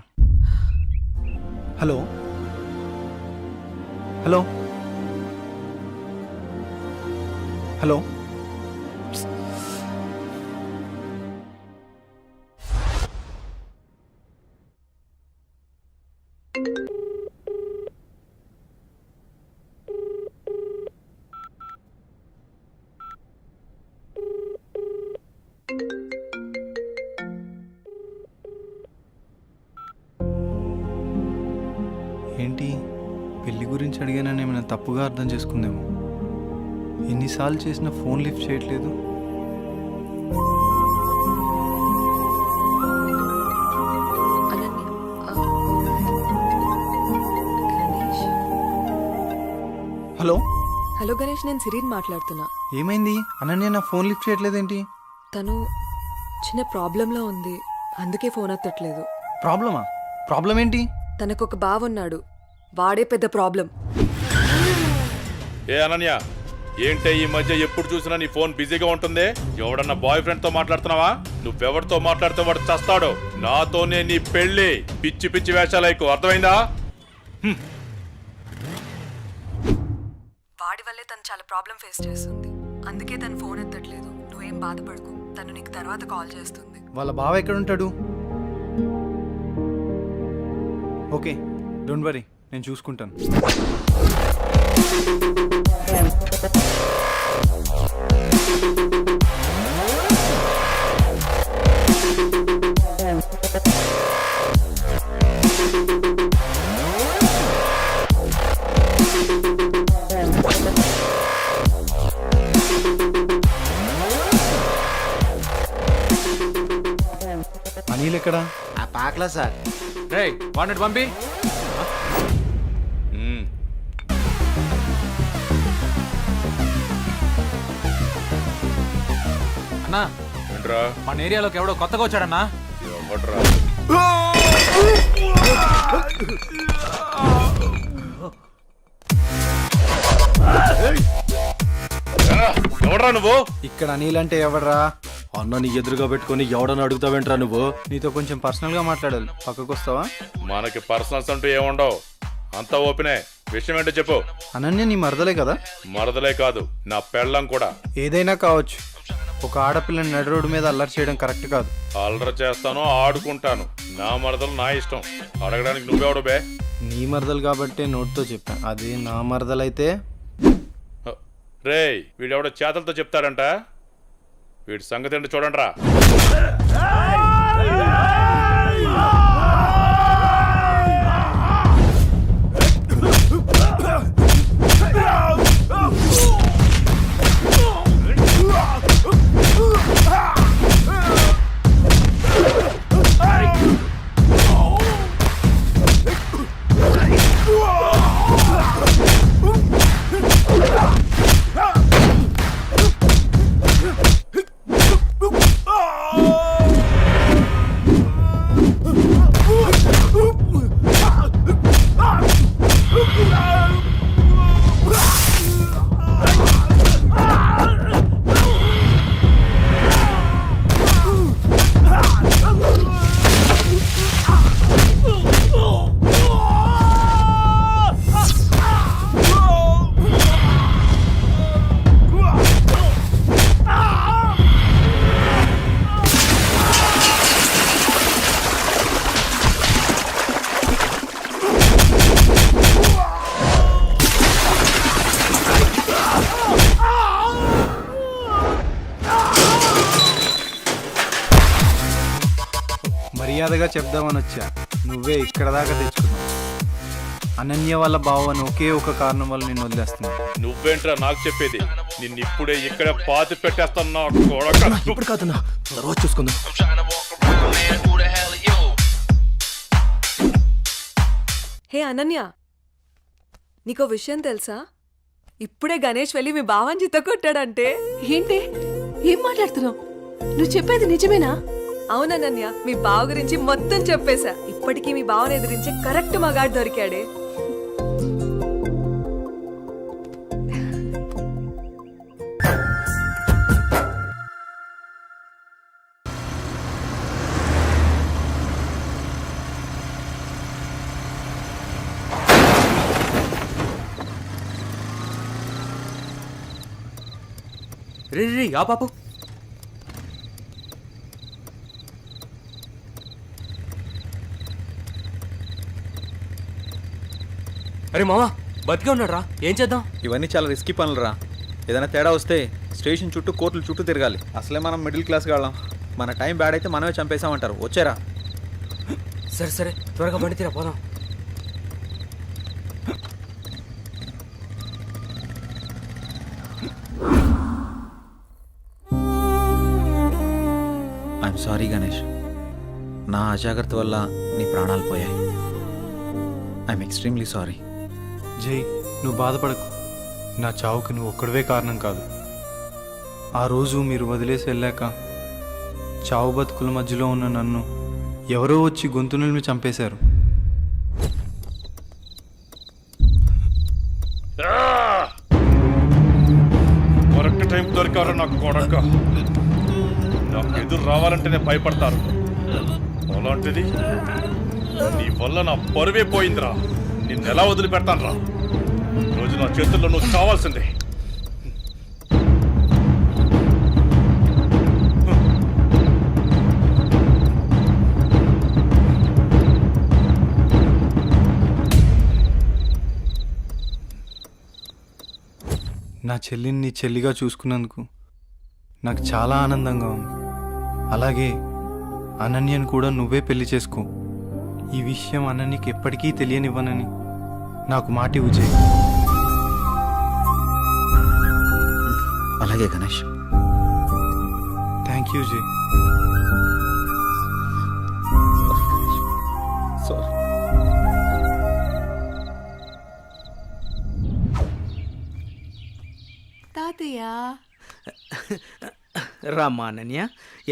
Hello hello hello. ఏంటి, పెళ్లి గురించి అడిగానని ఏమైనా తప్పుగా అర్థం చేసుకుందేమో. ఎన్నిసార్లు చేసినా ఫోన్ లిఫ్ట్ చేయట్లేదు. హలో హలో గణేష్, నేను సిరీన్ మాట్లాడుతున్నా. ఏమైంది? అనన్య నా ఫోన్ లిఫ్ట్ చేయట్లేదేంటి? తను చిన్న ప్రాబ్లంలో ఉంది, అందుకే ఫోన్ ఎత్తట్లేదు. ప్రాబ్లమా? ప్రాబ్లం ఏంటి? తనకొక బావున్నాడు, వాడే పెద్ద ప్రాబ్లం. ఏ అనన్య, ఏంటే ఈ మధ్య ఎప్పుడు చూసినా నీ ఫోన్ బిజీగా ఉంటుంది? ఎవడన్నా బాయ్ ఫ్రెండ్ తో మాట్లాడుతున్నావా? నువ్వెవరితో మాట్లాడితే వాడు చస్తాడు. నాతోనే నీ పెళ్లి. పిచ్చి పిచ్చి వేషాలైకు, అర్థమైందా? వాడి వల్లే తను చాలా ప్రాబ్లం ఫేస్ చేస్తుంది, అందుకే తను ఫోన్ ఎత్తట్లేదు. నువ్వేం బాధపడకు, తను నీకు తర్వాత కాల్ చేస్తుంది. వాళ్ళ బావ ఎక్కడ ఉంటాడు? ఓకే, డోంట్ వరీ, నేను చూసుకుంటాను. అనిల్ ఎక్కడా? ఆ పాకలా సార్. రే వాడిని పంపి. అన్నా ఏంట్రా? మన ఏరియాలోకి ఎవడో కొత్తగా వచ్చాడన్నా. ఎవడ్రా? ఎవడ్రా నువ్వు? ఇక్కడ అనిల్ అంటే ఎవడ్రా? అన్న నీ ఎదురుగా పెట్టుకొని ఎవడని అడుగుతావేంట్రా నువ్వు? నీతో కొంచెం పర్సనల్ గా మాట్లాడాలి, పక్కకు వస్తావా? మనకి పర్సనల్స్ అంటూ ఏముండవు, అంతా ఓపెనే. విషయం ఏంటో చెప్పు. అనన్య నీ మరదలే కదా? మరదలే కాదు, నా పెళ్ళం కూడా. ఏదైనా కావచ్చు, ఒక ఆడపిల్లని నడి రోడ్డు మీద అల్లరి చేయడం కరెక్ట్ కాదు. అల్లరి చేస్తాను, ఆడుకుంటాను. నా మరదలు నా ఇష్టం. అడగడానికి నువ్వెవడు బే? నీ మరదలు కాబట్టి నోటితో చెప్పా, అదే నా మరదలైతే. రేయ్, వీడెవడో చేతలతో చెప్తాడంట. వీడి సంగతి ఏంటో చూడండి రా. మర్యాదగా చెప్దామని వచ్చా, నువ్వే ఇక్కడ దాకా తెచ్చుకున్నావు. అనన్య వాళ్ళ బావని ఒకే ఒక కారణం వల్ల నేను వదిలేస్తున్నా. నువ్వేంట్రా నాకు చెప్పేది? నిన్నిప్పుడే ఇక్కడ పాతి పెట్టేస్తున్నా కొడక. ఇప్పుడు కాదన్నా, తర్వాత చూసుకుందాం. హే అనన్య, నీకో విషయం తెలుసా? ఇప్పుడే గణేష్ వెళ్ళి మీ బావని చిత్త కొట్టాడంటే. ఏంటి ఏం మాట్లాడుతున్నావు? నువ్వు చెప్పేది నిజమేనా? అవునన్నయ్య, మీ బావ గురించి మొత్తం చెప్పేశా. ఇప్పటికీ మీ బావని ఎదిరించే కరెక్ట్ మగాడు దొరికాడే. రే రే ఆ పాపు, అరే మావా బతికే ఉన్నాడు రా, ఏం చేద్దాం? ఇవన్నీ చాలా రిస్కీ పనులు రా. ఏదైనా తేడా వస్తే స్టేషన్ చుట్టూ కోర్టుల చుట్టూ తిరగాలి. అసలే మనం మిడిల్ క్లాస్ వాళ్ళం. మన టైం బ్యాడ్ అయితే మనమే చంపేసామంటారు. వచ్చారా? సరే సరే, త్వరగా బండి తీరా పోదాం. ఐఎమ్ సారీ గణేష్, నా అజాగ్రత్త వల్ల నీ ప్రాణాలు పోయాయి. I'm extremely sorry. జై, నువ్వు బాధపడకు. నా చావుకి నువ్వు ఒక్కడివే కారణం కాదు. ఆ రోజు మీరు వదిలేసి వెళ్ళాక చావు బతుకుల మధ్యలో ఉన్న నన్ను ఎవరో వచ్చి గొంతు నిలిమి చంపేశారు. కరెక్ట్ టైం దొరికారు నాకు కొడక. నాకు ఎదురు రావాలంటేనే భయపడతారు. అలాంటిది నీ వల్ల నా పరువే పోయిందిరా. నిన్నెలా వదిలిపెడతాను రా? రోజు నా చేతుల్లో నువ్వు కావాల్సిందే. నా చెల్లిని నీ చెల్లిగా చూసుకున్నందుకు నాకు చాలా ఆనందంగా ఉంది. అలాగే అనన్యను కూడా నువ్వే పెళ్లి చేసుకో. ఈ విషయం అనన్యకి ఎప్పటికీ తెలియనివ్వనని నాకు మాట ఇవ్వు జై. అలాగే గణేష్. థ్యాంక్ యూ జై. తాతయ్య, రామ్మా అనన్య,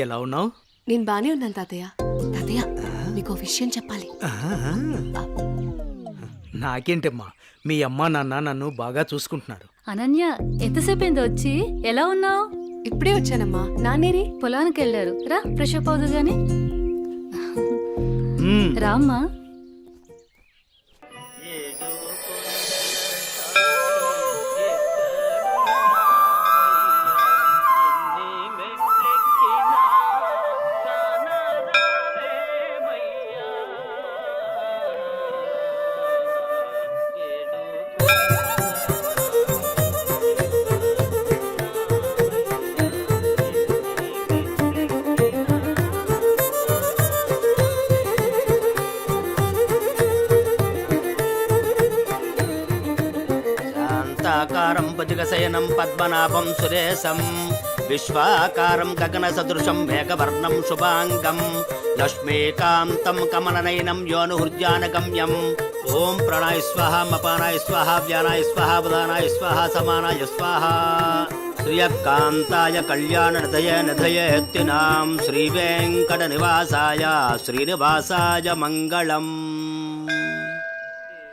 ఎలా ఉన్నావు? నేను బానే ఉన్నాను తాతయ్య. తాతయ్య, నీకో విషయం చెప్పాలి. నాకేంటమ్మా, మీ అమ్మా నాన్న నన్ను బాగా చూసుకుంటున్నారు. అనన్య ఎంతసేపు అయిందో వచ్చి? ఎలా ఉన్నావు? ఇప్పుడే వచ్చానమ్మా. నాన్నేరి? పొలానికి వెళ్ళారు. రా ఫ్రెష్ అప్ అవుదు గాని. రామ్మా. శాంతాకారం భుజగశయనం పద్మనాభం సురేశం విశ్వాకారం గగన సదృశం మేఘవర్ణం శుభాంగం లక్ష్మీకాంతం కమలనయనం యోనుహృద్యానగమ్యం. ఓం ప్రాణాయ స్వాహ, మపానాయ స్వాహ, వ్యానాయ స్వాహ, ఉదానాయ స్వాహ, సమానాయ స్వాహ. శ్రియకాంతాయ కళ్యాణ నిధయేత్తినాం శ్రీవేంకట నివాసాయ శ్రీనివాసాయ మంగళం.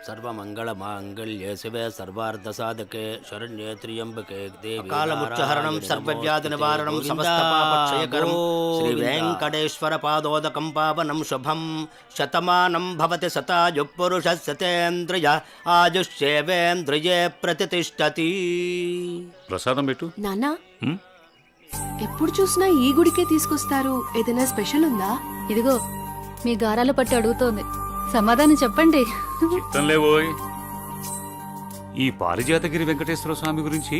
సర్వమంగళ మాంగళ్యే శివే సర్వార్థ సాధకే శరణ్యే త్ర్యంబకే దేవి కాలముచ్చహరణం సర్వవ్యాధి నివారణం సమస్త పాపక్షయకరం శ్రీ వెంకటేశ్వర పాదోదకం పావనం శుభం. శతమానం భవతి శతాయు పురుష శతేంద్రియ ఆయుష్యేవేంద్రియే ప్రతిష్టతి. ప్రసాదం పెట్టు. నాన్నా, ఎప్పుడు చూసినా ఈ గుడికే తీసుకొస్తారు. ఏదైనా స్పెషల్ ఉందా? ఇదిగో మీ గారాలు పట్టి అడుగుతోంది, సమాధానం చెప్పండి. చిత్తం లేవోయ్. ఈ పారిజాతగిరి వెంకటేశ్వర స్వామి గురించి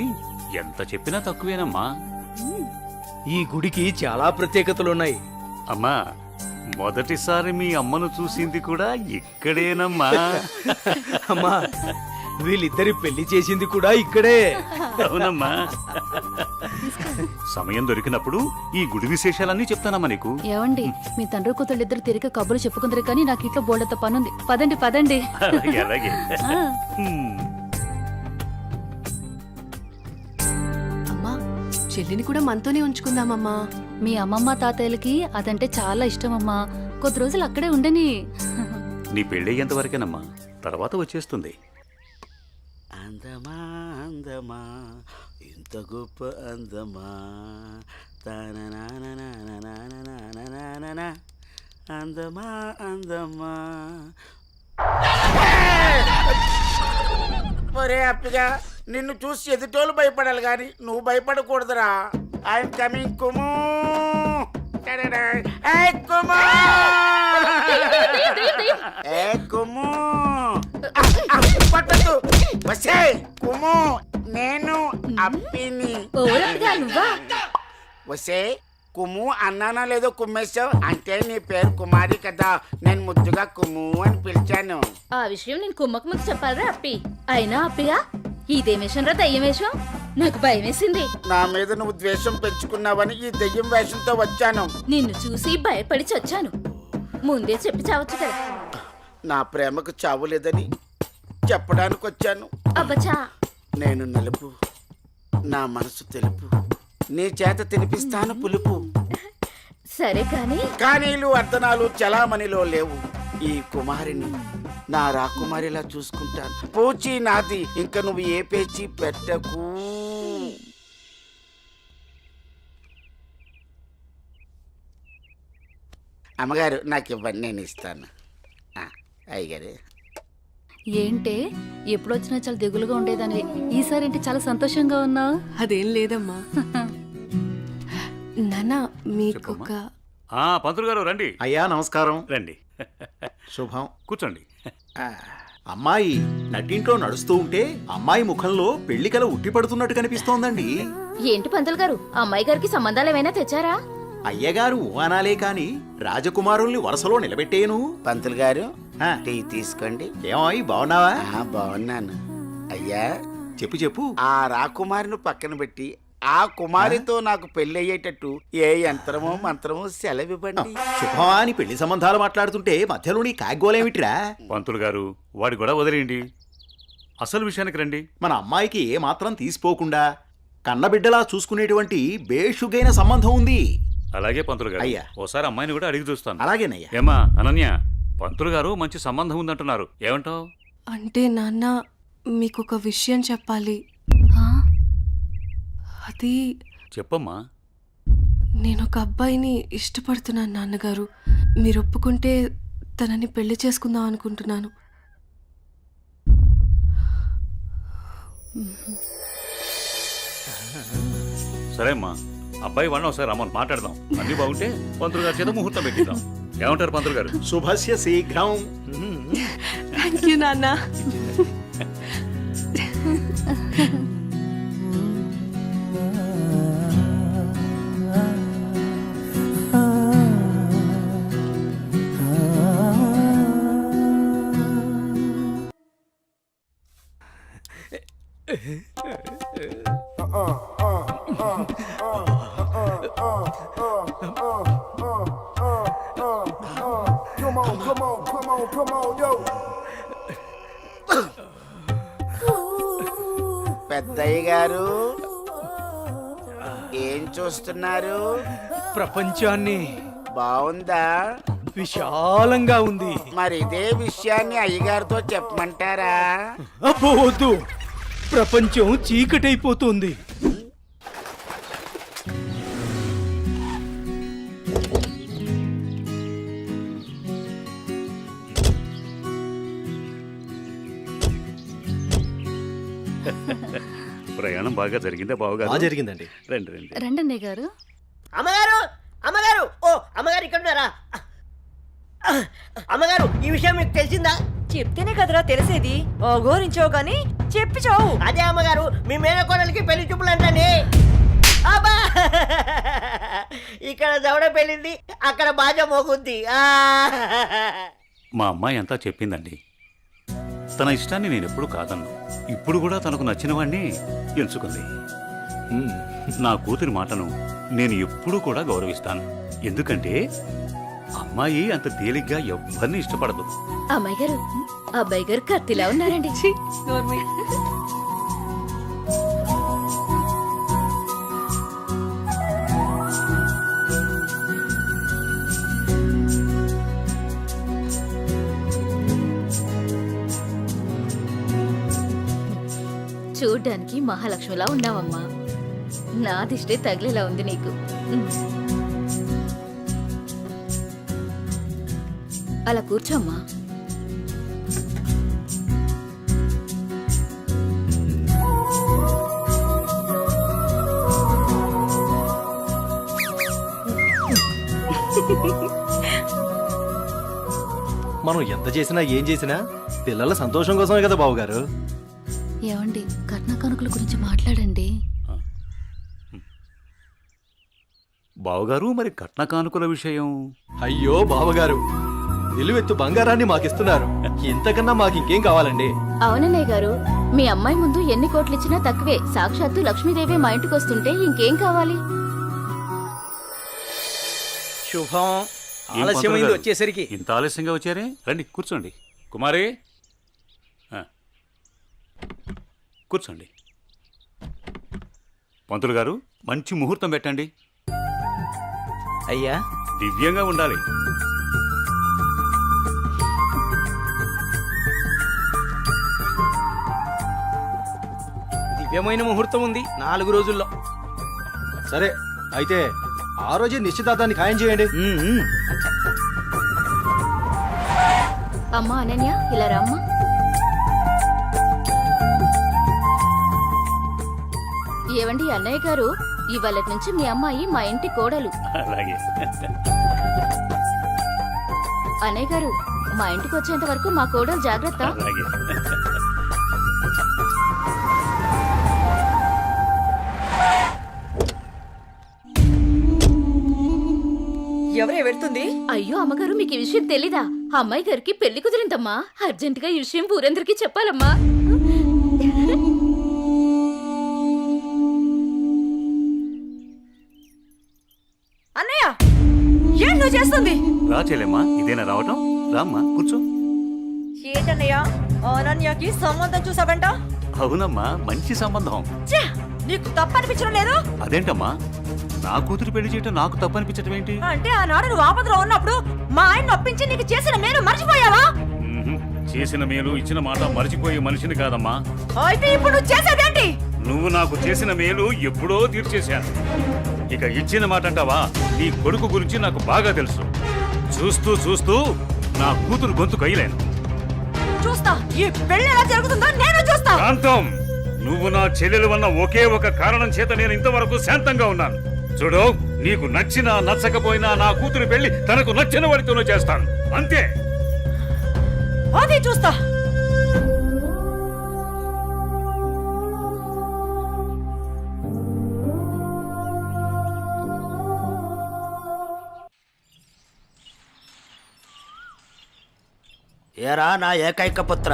ఎంత చెప్పినా తక్కువేనమ్మా. ఈ గుడికి చాలా ప్రత్యేకతలున్నాయి. అమ్మా, మొదటిసారి మీ అమ్మను చూసింది కూడా ఇక్కడేనమ్మా. అమ్మా వీళ్ళిద్దరి పెళ్లి చేసింది కూడా ఇక్కడే. అవునమ్మా. సమయం దొరికినప్పుడు ఈ గుడి విశేషాలన్నీ చెప్తానమ్మా నీకు. ఏవండి మీ తండ్రి కూతుళ్ళు ఇద్దరు తిరిగి కబుర్లు చెప్పుకుందరు కానీ నాకు ఇంట్లో బోల్డంత పనుంది. పదండి పదండి. అలాగే అలాగే. ఆ. అమ్మా చెల్లిని కూడా మనతోనే ఉంచుకుందామమ్మా. మీ అమ్మమ్మ తాతయ్యలకి అదంటే చాలా ఇష్టమమ్మా. కొద్ది రోజులు అక్కడే ఉండని. నీ పెళ్ళయ్యేంత వరకేనమ్మా, తర్వాత వచ్చేస్తుంది. అందమా అందమా ఇంత గొప్ప అందమా అందమా అందమా. ఒరే అప్పిగా, నిన్ను చూసి ఎదుటోళ్ళు భయపడాలి కానీ నువ్వు భయపడకూడదురా. I'm coming కుము. కుము పట్టదు. వసే కుము, నేను అప్పిని. వసే కుము అన్నానా లేదో కుమ్మేశావు అంటే నీ పేరు కుమారి కదా, నేను ముద్దుగా కుము అని పిలిచాను. ఆ విషయం నేను కుమ్మకు ముందు చెప్పాలరా అప్పి. అయినా అప్పిగా ఇదేం వేషం రా, దయ్యం వేషం? నాకు భయం వేసింది. నా మీద నువ్వు ద్వేషం పెంచుకున్నావని ఈ దెయ్యం వేషంతో వచ్చాను. నిన్ను చూసి భయపడి చచ్చాను. ముందే చెప్పి చావచ్చు కదా. నా ప్రేమకు చావు లేదని చెప్పడానికి వచ్చాను. అబ్బచా, నేను నలుపు, నా మనసు తెలుపు, నీ చేత తినిపిస్తాను పులుపు. సరే కానీ కానీలు అర్ధనాలు చలామణిలో లేవు. ఈ కుమారిని నా రాకుమారిలా చూసుకుంటాను. పూచి నాది, ఇంక నువ్వు ఏ పేచి పెట్టకు. అమ్మగారు నాకు ఇవ్వండి, నేను ఇస్తాను. అయ్యగారు ఏంటే ఎప్పుడొచ్చినా చాలా దిగులుగా ఉండేదాన్ని, ఈసారి ఏంటి చాలా సంతోషంగా ఉన్నావు? అదేం లేదమ్మా. నాన్న మీకొక పంతులు గారు రండి. అయ్యా నమస్కారం. రండి, శుభం. కూర్చోండి. అమ్మాయి నట్టింట్లో నడుస్తూ ఉంటే అమ్మాయి ముఖంలో పెళ్లి కల ఉట్టి పడుతున్నట్టు కనిపిస్తోందండి. ఏంటి పంతులు గారు, అమ్మాయి గారికి సంబంధాలు ఏమైనా తెచ్చారా? అయ్యగారు అనాలే కాని రాజకుమారుల్ని వరుసలో నిలబెట్టేను. పంతులు గారు టీ తీసుకోండి. ఏమాయి బాగున్నావా? బాగున్నాను. అయ్యా చెప్పు చెప్పు. ఆ రాకుమారిని పక్కన పెట్టి ఆ కుమారితో నాకు పెళ్లి అయ్యేటట్టు ఏ యంత్రమో మంత్రమో సెలవివ్వండి. శుభమా అని పెళ్లి సంబంధాలు మాట్లాడుతుంటే మధ్యలో నీ కాగ్గోలేమిట్రా? పంతులు గారు వాడి కూడా వదిలేయండి, అసలు విషయానికి రండి. మన అమ్మాయికి ఏ మాత్రం తీసిపోకుండా కన్నబిడ్డలా చూసుకునేటువంటి బేషుగైన సంబంధం ఉంది. అలాగే పంతులు గారు, అయ్యా. ఓసారి అమ్మాయిని కూడా అడిగి చూస్తాను. అలాగేనయ్యా. ఏమా అనన్య, పంతులు గారు మంచి సంబంధం ఉందంటున్నారు, ఏమంటావు? అంటే నాన్న మీకొక విషయం చెప్పాలి. అది చెప్పమ్మా. నేను ఒక అబ్బాయిని ఇష్టపడుతున్నాను నాన్నగారు. మీరు ఒప్పుకుంటే తనని పెళ్లి చేసుకుందాం అనుకుంటున్నాను. సరే అమ్మా, అబ్బాయి వాళ్ళని ఒకసారి రమ్మని మాట్లాడదాం. అన్ని బాగుంటే పంతులు గారి చేత ముహూర్తం పెట్టిద్దాం. ఏమంటారు పంతులు గారు? శుభస్య శీఘ్రం. థ్యాంక్ యూ నాన్న. పెద్దయ్య గారు ఏం చూస్తున్నారు? ప్రపంచాన్ని. బాగుందా? విశాలంగా ఉంది. మరి ఇదే విషయాన్ని అయ్యగారితో చెప్పమంటారా? అబ్బో వద్దు, ప్రపంచం చీకటైపోతుంది. ప్రయాణం బాగా జరిగిందా బావగారు? జరిగిందండి. రండి రండి. రండి గారు. అమ్మగారు, అమ్మగారు, ఓ అమ్మగారు ఇక్కడ ఉన్నారా? అమ్మగారు, ఈ విషయం మీకు తెలిసిందా? చెప్తేనే కదరా తెలిసేది. ఓగోరించావు గాని చెప్పి చావు. అదే అమ్మగారు, మీ మేనకోడలికి పెళ్లి చూపులు అంటండి. అబ్బా ఇక్కడ దవడ పెళ్ళింది, అక్కడ బాజా మోగుద్ది. మా అమ్మాయి అంతా చెప్పిందండి. తన ఇష్టాన్ని నేను ఎప్పుడు కాదన్ను. ఇప్పుడు కూడా తనకు నచ్చిన వాడిని ఎంచుకుంది. నా కూతురి మాటను నేను ఎప్పుడూ కూడా గౌరవిస్తాను. ఎందుకంటే అమ్మాయి అంత తేలిగ్గా ఎవ్వరిని ఇష్టపడదు. అమ్మాయి గారు, అబ్బాయి గారు కత్తిలా ఉన్నారండి. చూడ్డానికి మహాలక్ష్మిలా ఉన్నావమ్మా. నా దిష్టే తగిలేలా ఉంది నీకు. అలా కూర్చోమ్మా. మనం ఎంత చేసినా ఏం చేసినా పిల్లల సంతోషం కోసమే కదా బావగారు. ఏమండి, కట్న కానుకల గురించి మాట్లాడండి. బావగారు, మరి కట్న కానుకల విషయం? అయ్యో బావగారు, నిలువెత్తు బంగారాన్ని మాకిస్తున్నారు. ఇంతకన్నా మాకు ఇంకేం కావాలండి? అవునన్నయ్య గారు, మీ అమ్మాయి ముందు ఎన్ని కోట్లు ఇచ్చినా తక్కువే. సాక్షాత్తు లక్ష్మీదేవి మా ఇంటికి వస్తుంటే ఇంకేం కావాలి? శుభం. ఏం ఆలస్యమైంది పంతులు గారు? వచ్చేసరికి. ఇంత ఆలస్యంగా వచ్చారే? రండి కూర్చోండి. కుమారి, కూర్చోండి. పంతులు గారు, మంచి ముహూర్తం పెట్టండి. అయ్యా, దివ్యంగా ఉండాలి. దివ్యమైన ముహూర్తం ఉంది 4 రోజుల్లో. సరే అయితే ఆ రోజే నిశ్చితార్థాన్ని ఖాయం చేయండి. అమ్మా అనన్య, ఇలా రామ్మా. ఏవండి అన్నయ్య గారు, ఇవాళ నుంచి మీ అమ్మాయి మా ఇంటి కోడలు. అలాగే. అన్నయ్య గారు, మా ఇంటికి వచ్చేంత వరకు మా కోడలు జాగ్రత్త. అలాగే. ఎవరే వెళ్తుంది? అయ్యో అమ్మగారు, మీకు ఈ విషయం తెలీదా? అమ్మాయి గారికి పెళ్లి కుదిరిందమ్మా. అర్జెంటుగా ఈ విషయం ఊరందరికీ చెప్పాలమ్మా. అన్నయ్య, ఏం నువ్వు చేస్తుంది? రా చెల్లెమ్మా, ఇదేనా రావటం? రామ్మా కూర్చో. ఏంటన్నయ్య, అనన్యకి సంబంధం చూసావంట? అవునమ్మా, మంచి సంబంధం. ఛే, నీకు తప్పనిపించడం లేదు? అదేంటమ్మా, నా కూతురు పెళ్లి చేయటం నాకు తప్పనిపించటం ఏంటి? అంటే ఆనాడు నువ్వు ఆపదలో ఉన్నప్పుడు మా ఆయన ఒప్పించి నీకు చేసిన మేలు మర్చిపోయావా? చేసిన మేలు ఇచ్చిన మాట మర్చిపోయే మనిషిని కాదమ్మా. అయితే ఇప్పుడు నువ్వు చేసేదేంటి? నువ్వు నాకు చేసిన మేలు ఎప్పుడో తీర్చేశాను. ఇక ఇచ్చిన మాట అంటావా? నీ కొడుకు గురించి నాకు బాగా తెలుసు. చూస్తూ చూస్తూ నా కూతురు గొంతు కయ్యలేను. చూస్తా, ఈ పెళ్లి ఎలా జరుగుతుందో నేను చూస్తా. శాంతం, నువ్వు నా చెల్లెలు వల్ల ఒకే ఒక కారణం చేత నేను ఇంతవరకు శాంతంగా ఉన్నాను. చూడు, నీకు నచ్చినా నచ్చకపోయినా నా కూతురు పెళ్లి తనకు నచ్చిన వాడితోనూ చేస్తాను, అంతే. అది చూస్తా. ఏరా నా ఏకైక పుత్ర,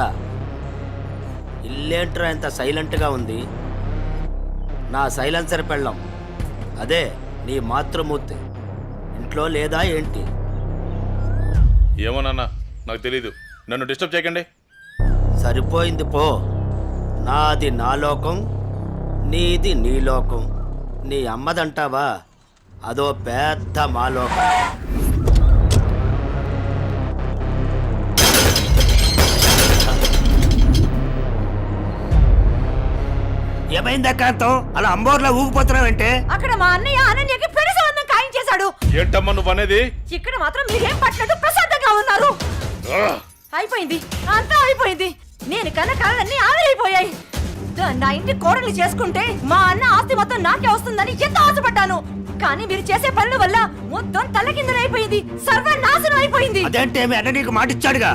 ఇల్లేంట్రా ఇంత సైలెంట్గా ఉంది? నా సైలెన్సర్ పెళ్ళం, అదే నీ మాతృమూర్తి ఇంట్లో లేదా ఏంటి? ఏమోనన్నా, నాకు తెలీదు. నన్ను డిస్టర్బ్ చేయకండి. సరిపోయింది పో. నాది నా లోకం, నీది నీ లోకం. నీ అమ్మదంటావా? అదో పెద్ద మా లోకం. ఏమైందా కాంతం, అలా అంబోర్లా ఊగిపోతున్నావంటే? అక్కడ మా అన్నయ్య అనన్యకి పెళ్లి సంబంధం ఖాయం చేశాడు. ఏంటమ్మా నువ్వు అనేది? ఇక్కడ మాత్రం మీరేం పట్టినట్టు ప్రశాంతంగా ఉన్నారు. అయిపోయింది, అంతా అయిపోయింది. నేను కన్న కళలన్నీ ఆవిరైపోయాయి. నా ఇంటి కోడలు చేసుకుంటే మా అన్న ఆస్తి మొత్తం నాకే వస్తుందని ఎంత ఆశపడ్డాను. కానీ మీరు చేసే పనుల వల్ల మొత్తం తలకిందులైపోయింది, సర్వనాశనం అయిపోయింది. అదేంటే మీ అన్న నీకు మాట ఇచ్చాడుగా?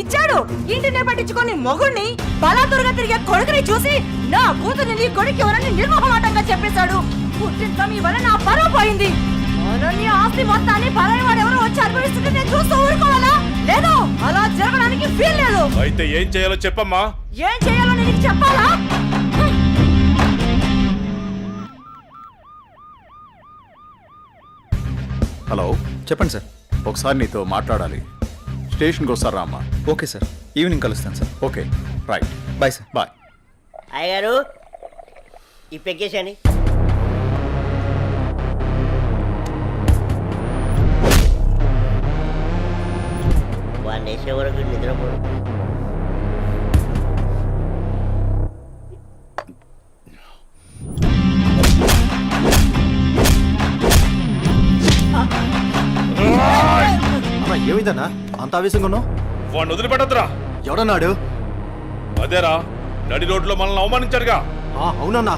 ఇచ్చాడు. ఇంటినే పట్టించుకొని మొగుణ్ణి బలాదురుగా తిరిగే కొడుకుని చూసి నా కూతురు నీ కొడుకు ఎవరని నిర్మోహమాటంగా చెప్పేశాడు. పుట్టింత మీ వల్ల నా పరువు పోయింది. అనన్య ఆస్తి మొత్తాన్ని పరాయి వాడు ఎవరో వచ్చి అనుభవిస్తుంటే నేను చూస్తూ ఊరుకోవాలా? లేదు, అలా జరగడానికి వీల్లేదు. అయితే ఏం చేయాలో చెప్పమ్మా. ఏం చేయాలో నేను చెప్పాలా? హలో, చెప్పండి సార్. ఒకసారి నీతో మాట్లాడాలి. స్టేషన్కి వస్తారా అమ్మా? ఓకే సార్, ఈవినింగ్ కలుస్తాను sir. Okay, right. Bye sir. Bye. అయ్యగారు ఈ పెక్కేసాని. వాడిని వేసే వరకు నిద్రపోడు. ఏమైందన్నా అంత ఆవేశంగా ఉన్నావు? వాడిని వదిలిపెట్టద్దురా. ఎవడన్నాడు? అదేరా, నడి రోడ్లో మనల్ని అవమానించాడుగా. అవునన్నా,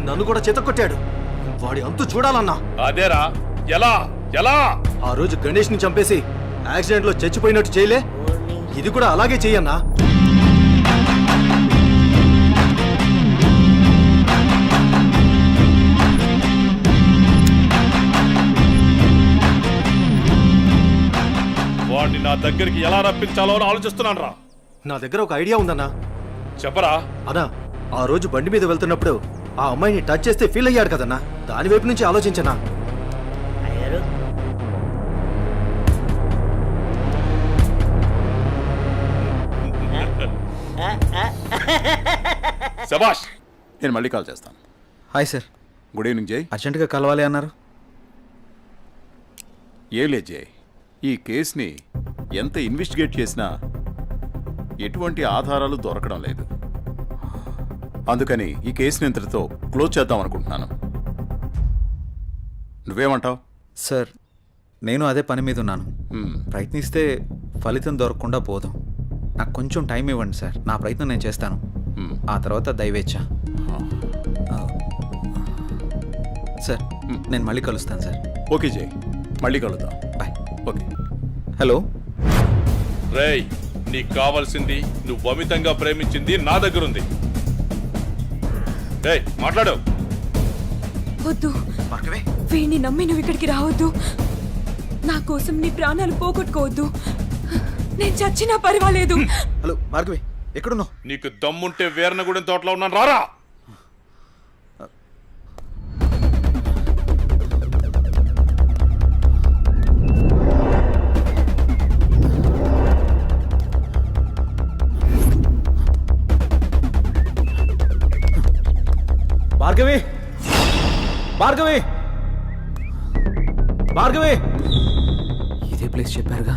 నన్ను కూడా చేతకొట్టాడు. వాడి అంతు చూడాలన్నా. అదేరా, ఎలా ఎలా? ఆ రోజు గణేష్ ని చంపేసి యాక్సిడెంట్ లో చచ్చిపోయినట్టు చేయలే, ఇది కూడా అలాగే చెయ్యన్నా. వాడిని నా దగ్గరికి ఎలా రప్పించాలో అని ఆలోచిస్తున్నాను రా. నా దగ్గర ఒక ఐడియా ఉందన్నా. చెప్పరా. అన్నా, ఆ రోజు బండి మీద వెళ్తున్నప్పుడు ఆ అమ్మాయిని టచ్ చేస్తే ఫీల్ అయ్యాడు కదన్నా, దాని వైపు నుంచి ఆలోచించనా. అయ్యగారు శభాష్. నేను మళ్ళీ కాల్ చేస్తాను. Hi sir. గుడ్ ఈవినింగ్ జై. అర్జెంటుగా కలవాలి అన్నారు. ఏం లేదు జై, ఈ కేసుని ఎంత ఇన్వెస్టిగేట్ చేసినా ఎటువంటి ఆధారాలు దొరకడం లేదు. అందుకని ఈ కేసుని ఇంతటితో క్లోజ్ చేద్దాం అనుకుంటున్నాను. నువ్వేమంటావు? సార్, నేను అదే పని మీద ఉన్నాను. ప్రయత్నిస్తే ఫలితం దొరకకుండా పోదాం. నాకు కొంచెం టైం ఇవ్వండి సార్, నా ప్రయత్నం నేను చేస్తాను. ఆ తర్వాత దైవేచ్ఛ. సార్, నేను మళ్ళీ కలుస్తాను సార్. ఓకే జై, మళ్ళీ కలుద్దాం. బాయ్. ఓకే. హలో రేయ్, నీకు కావాల్సింది నువ్వు అమితంగా ప్రేమించింది నా దగ్గరుంది. రేయ్, మాట్లాడు. వద్దు, వీడిని నమ్మి నువ్వు ఇక్కడికి రావద్దు. నా కోసం నీ ప్రాణాలు పోగొట్టుకోవద్దు. నేను చచ్చినా పర్వాలేదు. హలో భార్గవి, ఎక్కడున్నావు? నీకు దమ్ముంటే వీరనగూడెం తోటలో ఉన్నాను, రారా. భార్గవి, భార్గవి, భార్గవి. ఇదే ప్లేస్ చెప్పారుగా.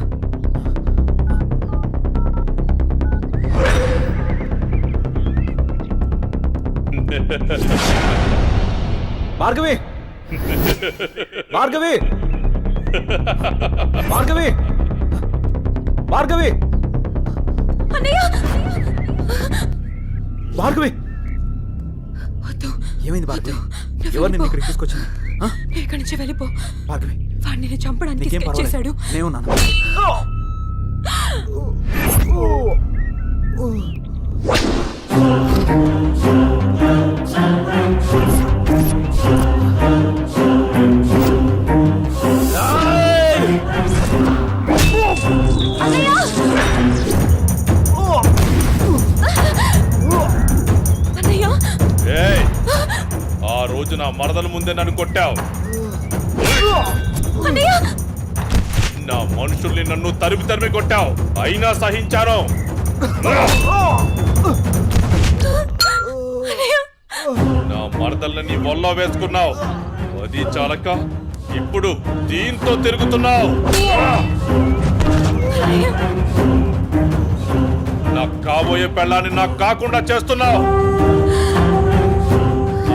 భార్గవి, భార్గవి, భార్గవి, భార్గవి, భార్గవి. ఏమైంది భార్గవి? ఎవరు నిన్ను ఇక్కడికి తీసుకొచ్చింది? ఇక్కడి నుంచి వెళ్ళిపో భార్గవి. వాడిని నేను చంపడానికి నీకేం స్కెచ్ చేశాడు. నేనున్నాను. ఏయ్, ఆ రోజు నా మరదల ముందే నన్ను కొట్టావు. నా మనుషుల్ని నన్ను తరిమి తరిమి కొట్టావు, అయినా సహించాను. నా మరదల్ని నీ ఒళ్ళో వేసుకున్నావు, అది చాలక ఇప్పుడు దీంతో తిరుగుతున్నావు. నాకు కాబోయే పెళ్ళాన్ని నాకు కాకుండా చేస్తున్నావు.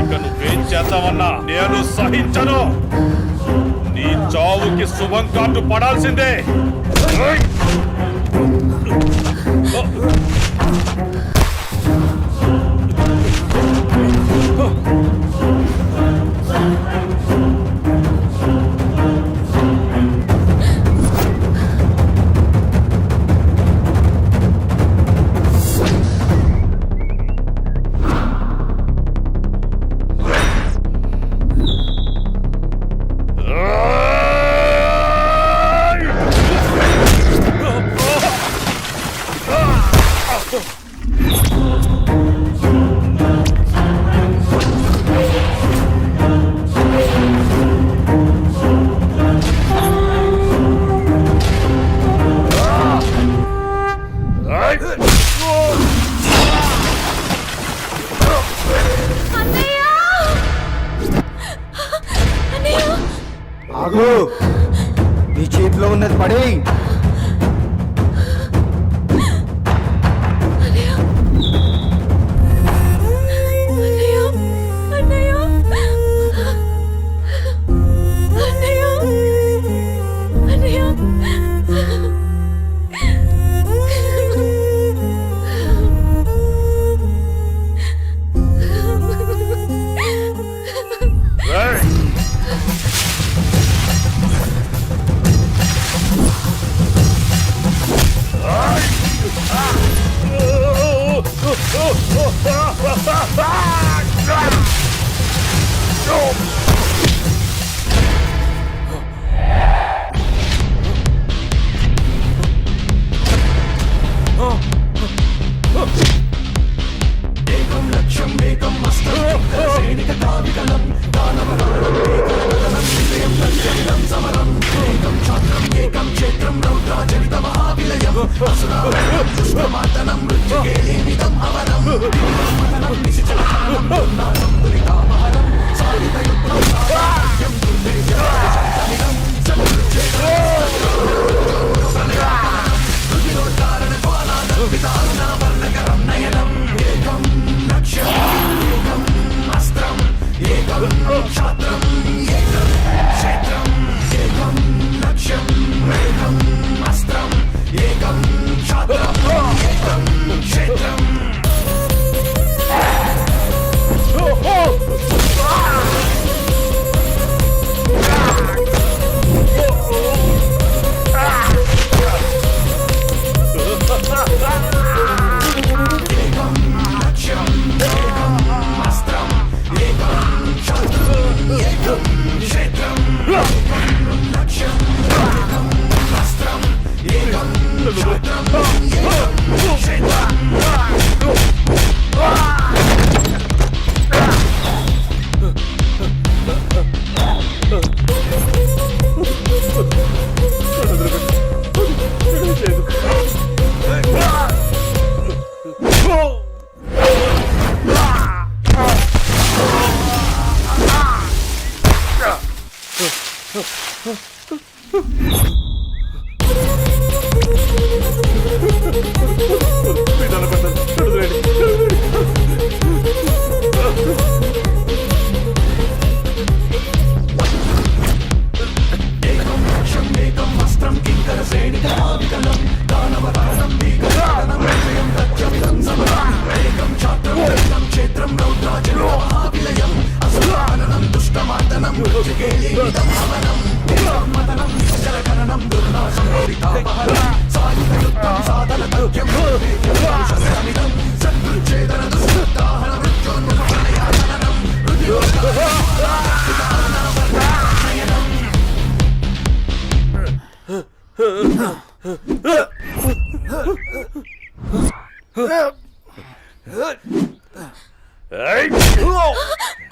ఇక నువ్వేం చేద్దామన్నా నేను సహించను. నీ చావుకి శుభం కార్డు పడాల్సిందే. తీసుకుని అది పడేయి.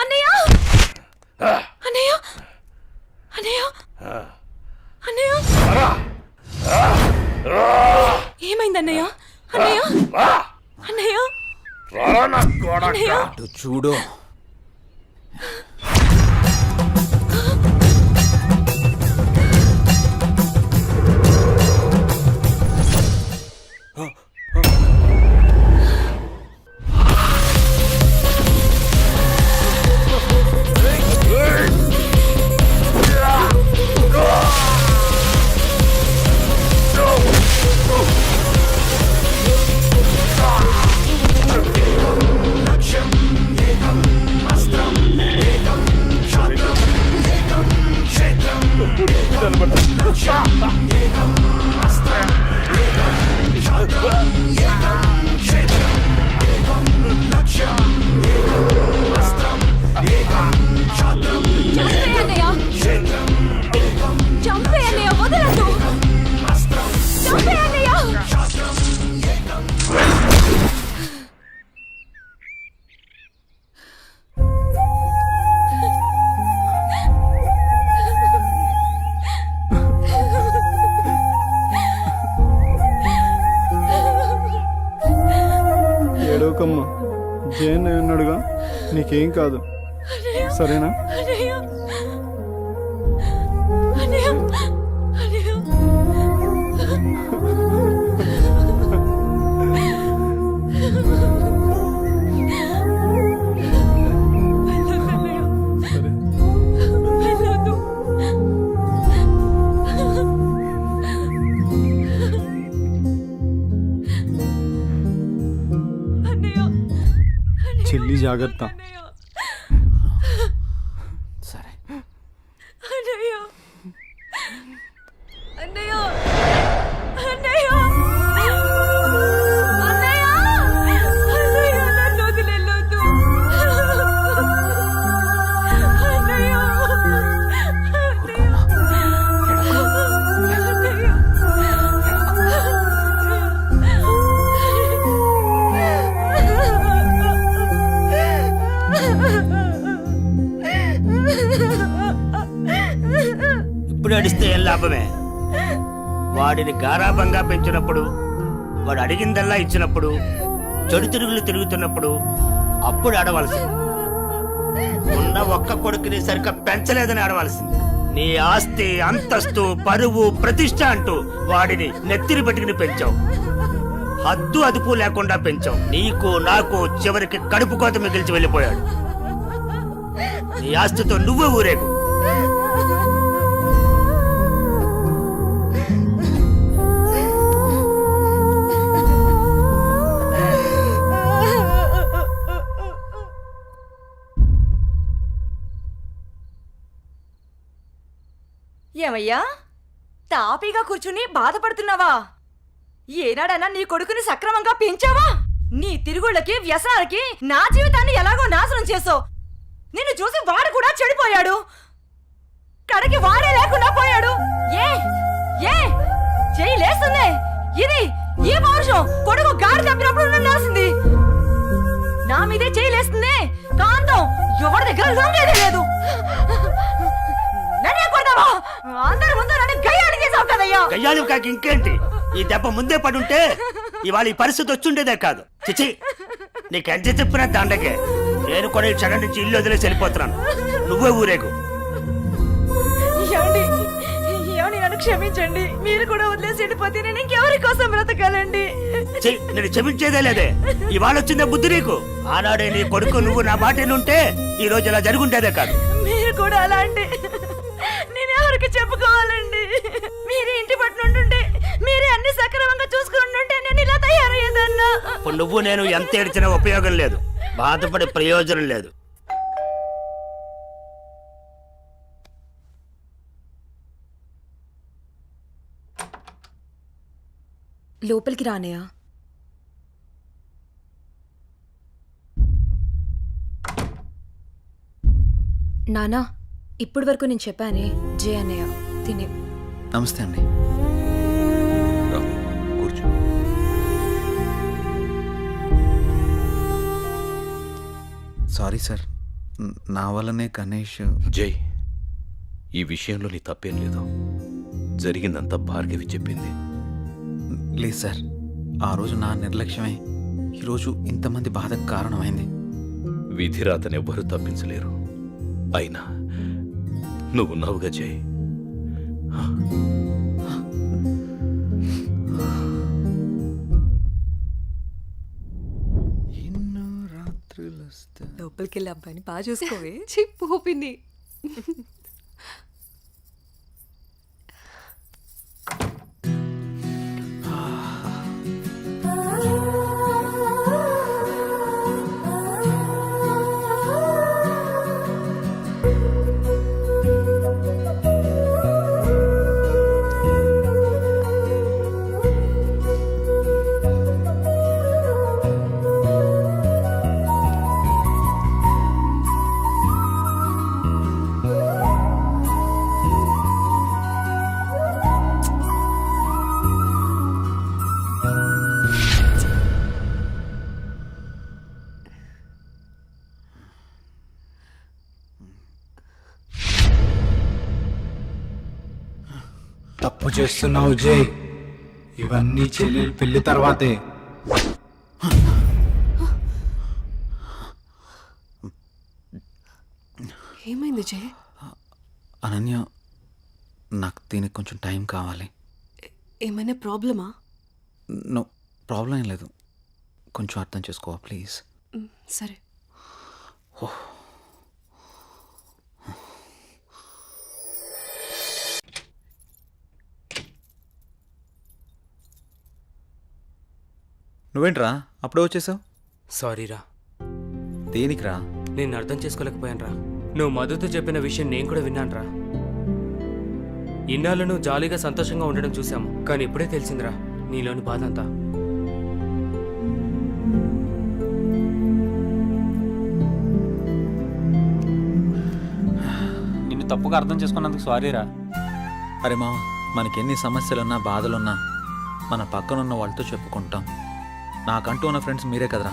అన్నయ్య అన్నయ్య అన్నయ్య అన్నయ్య ఏమైంది అన్నయ్య అన్నయ్య అన్నయ్య అన్నయ్య చూడు ఏడవకమ్మా, జయన్ ఉన్నాడుగా, నీకేం కాదు, సరేనా? అన్నయ్య అన్నయ్య అన్నయ్య చెల్లి జాగ్రత్త. సరే. అన్నయ్య అన్నయ్య అన్నయ్య అన్నయ్య అన్నయ్య నన్ను వదిలేయొద్దు. అన్నయ్య ఇప్పుడు అడిస్తే ఏం లాభమే? వాడిని గారాబంగా పెంచినప్పుడు, వాడు అడిగిందల్లా ఇచ్చినప్పుడు, చెడు తిరుగులు తిరుగుతున్నప్పుడు అప్పుడు ఆడవలసింది. ఉన్న ఒక్క కొడుకుని సరిగ్గా పెంచలేదని ఆడవలసింది. నీ ఆస్తి, అంతస్తు, పరువు, ప్రతిష్ట అంటూ వాడిని నెత్తిని పెట్టుకుని పెంచావు. హద్దు అదుపు లేకుండా పెంచావు. నీకు నాకు చివరికి కడుపు కోత మిగిల్చి వెళ్ళిపోయాడు. నీ ఆస్తితో నువ్వే ఊరేగు. ఏమయ్యా, తాపీగా కూర్చుని బాధపడుతున్నావా? ఏనాడన్నా నీ కొడుకుని సక్రమంగా పెంచావా? నీ తిరుగుళ్ళకి, వ్యసనాలకి నా జీవితాన్ని ఎలాగో నాశనం చేసావు. నిన్ను చూసి వాడు కూడా చెడిపోయాడు. కడకి వాడే లేకుండా పోయాడు. ఏ ఏ చెయ్యి లేస్తుంది. ఇది ఈ పౌరుషం కొడుకు గాడి తప్పినప్పుడు ఉండాల్సింది. నా మీదే చెయ్యి లేస్తుంది. కాంతం ఎవరి దగ్గర లొంగేదే లేదు. అందరి ముందు నన్ను గయ్యాళి చేసావు కదయ్యా. గయ్యాళి కాక ఇంకేంటి? ఈ దెబ్బ ముందే పడుంటే ఇవాళ ఈ పరిస్థితి వచ్చుండేదే కాదు. చిచి, నీకు ఎంత చెప్పినా దండగే. నేను కూడా ఈ క్షణం నుంచి ఇల్లు వదిలేసి వెళ్ళిపోతున్నాను. నువ్వే ఊరేగు. ఏమండి, నన్ను క్షమించండి. మీరు కూడా వదిలేసి వెళ్ళిపోతే నేను ఇంకెవరి కోసం బ్రతకాలండి? నేను క్షమించేదే లేదే. ఇవాళ వచ్చిందే బుద్ధి నీకు. ఆనాడే నీ కొడుకు నువ్వు నా మాట ఉంటే ఈ రోజు ఇలా జరుగుంటేదే కాదు. మీరు కూడా అలాంటి నేను ఎవరికి చెప్పుకోవాలండి? మీరే ఇంటి పట్టునుంటుంటే, మీరే అన్ని సక్రమంగా చూసుకుంటుంటే నేను ఇలా తయారయ్యేదన్నా. ఇప్పుడు నువ్వు నేను ఎంత ఏడ్చినా ఉపయోగం లేదు. బాధపడే ప్రయోజనం లేదు. లోపలికి రానయ్యా. నానా, ఇప్పటి వరకు నేను చెప్పానే జే అన్నయ్య తినే. నమస్తే అండి. కూర్చో. సారీ సార్, నా వల్లనే గణేష్. జై, ఈ విషయంలో నీ తప్పేం లేదు. జరిగిందంతా భార్గవి చెప్పింది. లేదు సార్, ఆ రోజు నా నిర్లక్ష్యమే ఈరోజు ఇంతమంది బాధకు కారణమైంది. విధిరాతనెవ్వరూ తప్పించలేరు. అయినా నువ్వున్నావుగా జై. లోపలికి వెళ్ళి అబ్బాయిని బాగా చూసుకోవే. చెప్పు పిన్ని. తప్పు చేస్తున్నావు జై. ఇవన్నీ చెల్లెలు పెళ్లి తర్వాతే. ఏమైంది జై? అనన్య, నాకు దీనికి కొంచెం టైం కావాలి. ఏమైనా ప్రాబ్లమా? నో ప్రాబ్లం ఏం లేదు. కొంచెం అర్థం చేసుకోవా ప్లీజ్? సరే. నువ్వేంట్రా అప్పుడే వచ్చేసావు? సారీరా, దేనికిరా? నేను అర్థం చేసుకోలేకపోయాను రా. నువ్వు మధుతో చెప్పిన విషయం నేను కూడా విన్నాను రా. ఇన్నాళ్ళు నువ్వు జాలీగా సంతోషంగా ఉండడం చూసాము, కానీ ఇప్పుడే తెలిసిందిరా నీలోని బాధ అంతా. నిన్ను తప్పుగా అర్థం చేసుకున్నందుకు సారీరా. అరే మామ, మనకెన్ని సమస్యలున్నా బాధలున్నా మన పక్కనున్న వాళ్ళతో చెప్పుకుంటాం. నాకంటూ ఉన్న ఫ్రెండ్స్ మీరే కదరా.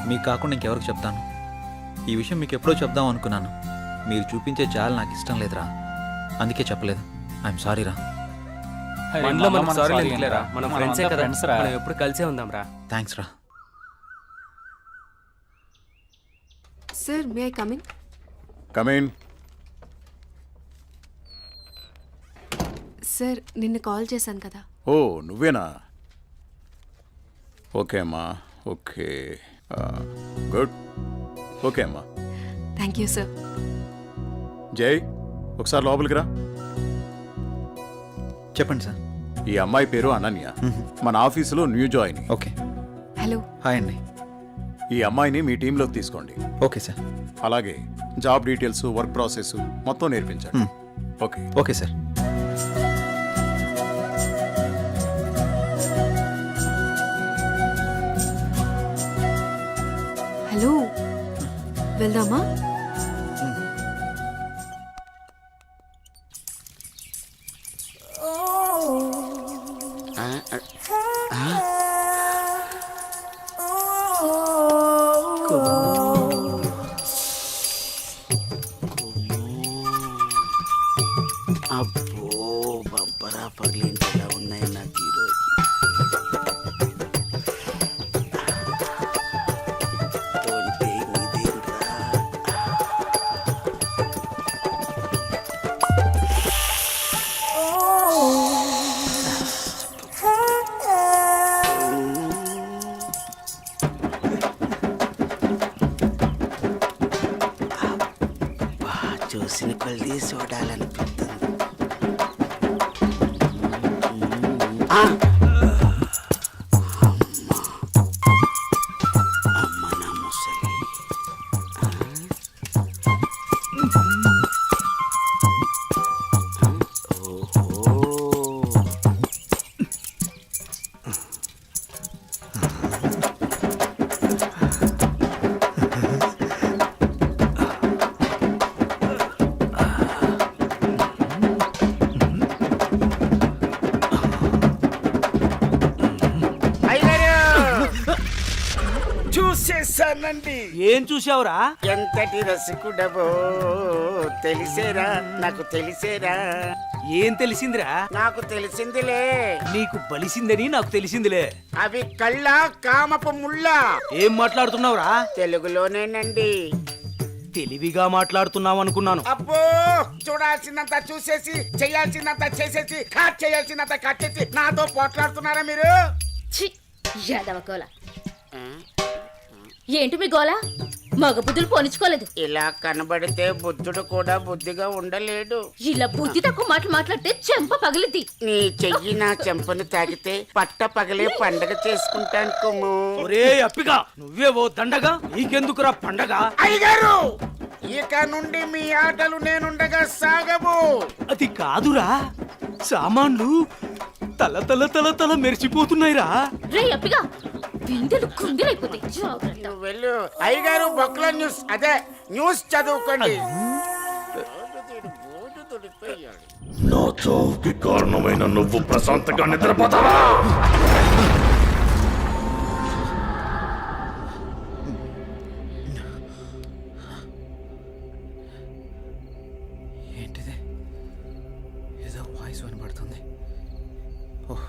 మీకు కాకుండా ఇంకెవరికి చెప్తాను? ఈ విషయం మీకు ఎప్పుడో చెప్దాం అనుకున్నాను. మీరు చూపించే జాలి నాకు ఇష్టం లేదురా, అందుకే చెప్పలేదు. ఐఎమ్ సారీ రా. మనలో మనకు సారీ లేదులేరా, మనం ఫ్రెండ్సే కదా, మనం ఎప్పుడు కలిసే ఉందాం రా. థ్యాంక్స్ రా. Sir may I coming? Come in. Sir నిన్న కాల్ చేశాను కదా. ఓ నువ్వేనా? ఓకే అమ్మా, ఓకే, గుడ్, ఓకే అమ్మా. Thank you sir. జై, ఒకసారి లోపలికి రా. చెప్పండి సార్. ఈ అమ్మాయి పేరు అనన్య, మన ఆఫీసులో new join. Okay. Hello. Hi అండి. ఈ అమ్మాయిని మీ టీంలోకి తీసుకోండి. Okay sir. అలాగే జాబ్ డీటెయిల్స్, వర్క్ ప్రాసెస్ మొత్తం నేర్పించండి. ఓకే. Okay sir. హలో, వెళ్దామా? అబ్బో బంపరా పగిలింటి ఎలా ఉన్నాయి నాకు ఈరోజు. చూసిన కొద్ది చూడాలనిపిస్తుంది. అమ్మ నా ముసలి. చూసేసానండి. ఏం చూసావురా? ఎంతటి రసికుడవో తెలిసేరా, నాకు తెలిసేరా. ఏం తెలిసిందిరా? నాకు తెలిసిందిలే. నీకు బలిసిందని నాకు తెలిసిందిలే. అవి కళ్ళ కామపు ముళ్ళ. ఏం మాట్లాడుతున్నావురా? తెలుగులోనేనండి. తెలివిగా మాట్లాడుతున్నావు అనుకున్నాను. అబ్బో, చూడాల్సిందంతా చూసేసి, చేయాల్సిందంతా చేసేసి, కట్ చేయాల్సిందంతా కట్ చేసి నాతో పోట్లాడుతున్నారా మీరు? ఏంటి మీ గోల? మగ బుద్ధులు పోనిచ్చుకోలేదు. ఇలా కనబడితే బుద్ధుడు కూడా బుద్ధిగా ఉండలేడు. ఇలా బుద్ధి తక్కువ మాటలు మాట్లాడితే చెంప పగిలిద్ది. నీ చెయ్యి నా చెంపను తాకితే పట్ట పగలే పండగ చేసుకుంటాను కుమ్ము. ఒరే అప్పిగా, నువ్వే ఓ దండగా, నీకెందుకురా పండగ? అయ్యగారు, ఇక నుండి మీ ఆటలు నేనుండగా సాగవు. అది కాదురా, సామాన్లు తల తల తల తల మెరిసిపోతున్నాయిరా. రే అప్పిగా, బిందెలు కుంగిరైపోతాయి. జాగ్రత్త. నువ్వు వెళ్ళు. అయ్యగారు బొక్కల న్యూస్, అదే న్యూస్ చదువుకోండి. నా చావుకి కారణమైన నువ్వు ప్రశాంతంగా నిద్రపోతావా? ఏంటిది? ఏదో వాయిస్ వినబడుతుంది. ఓహ్.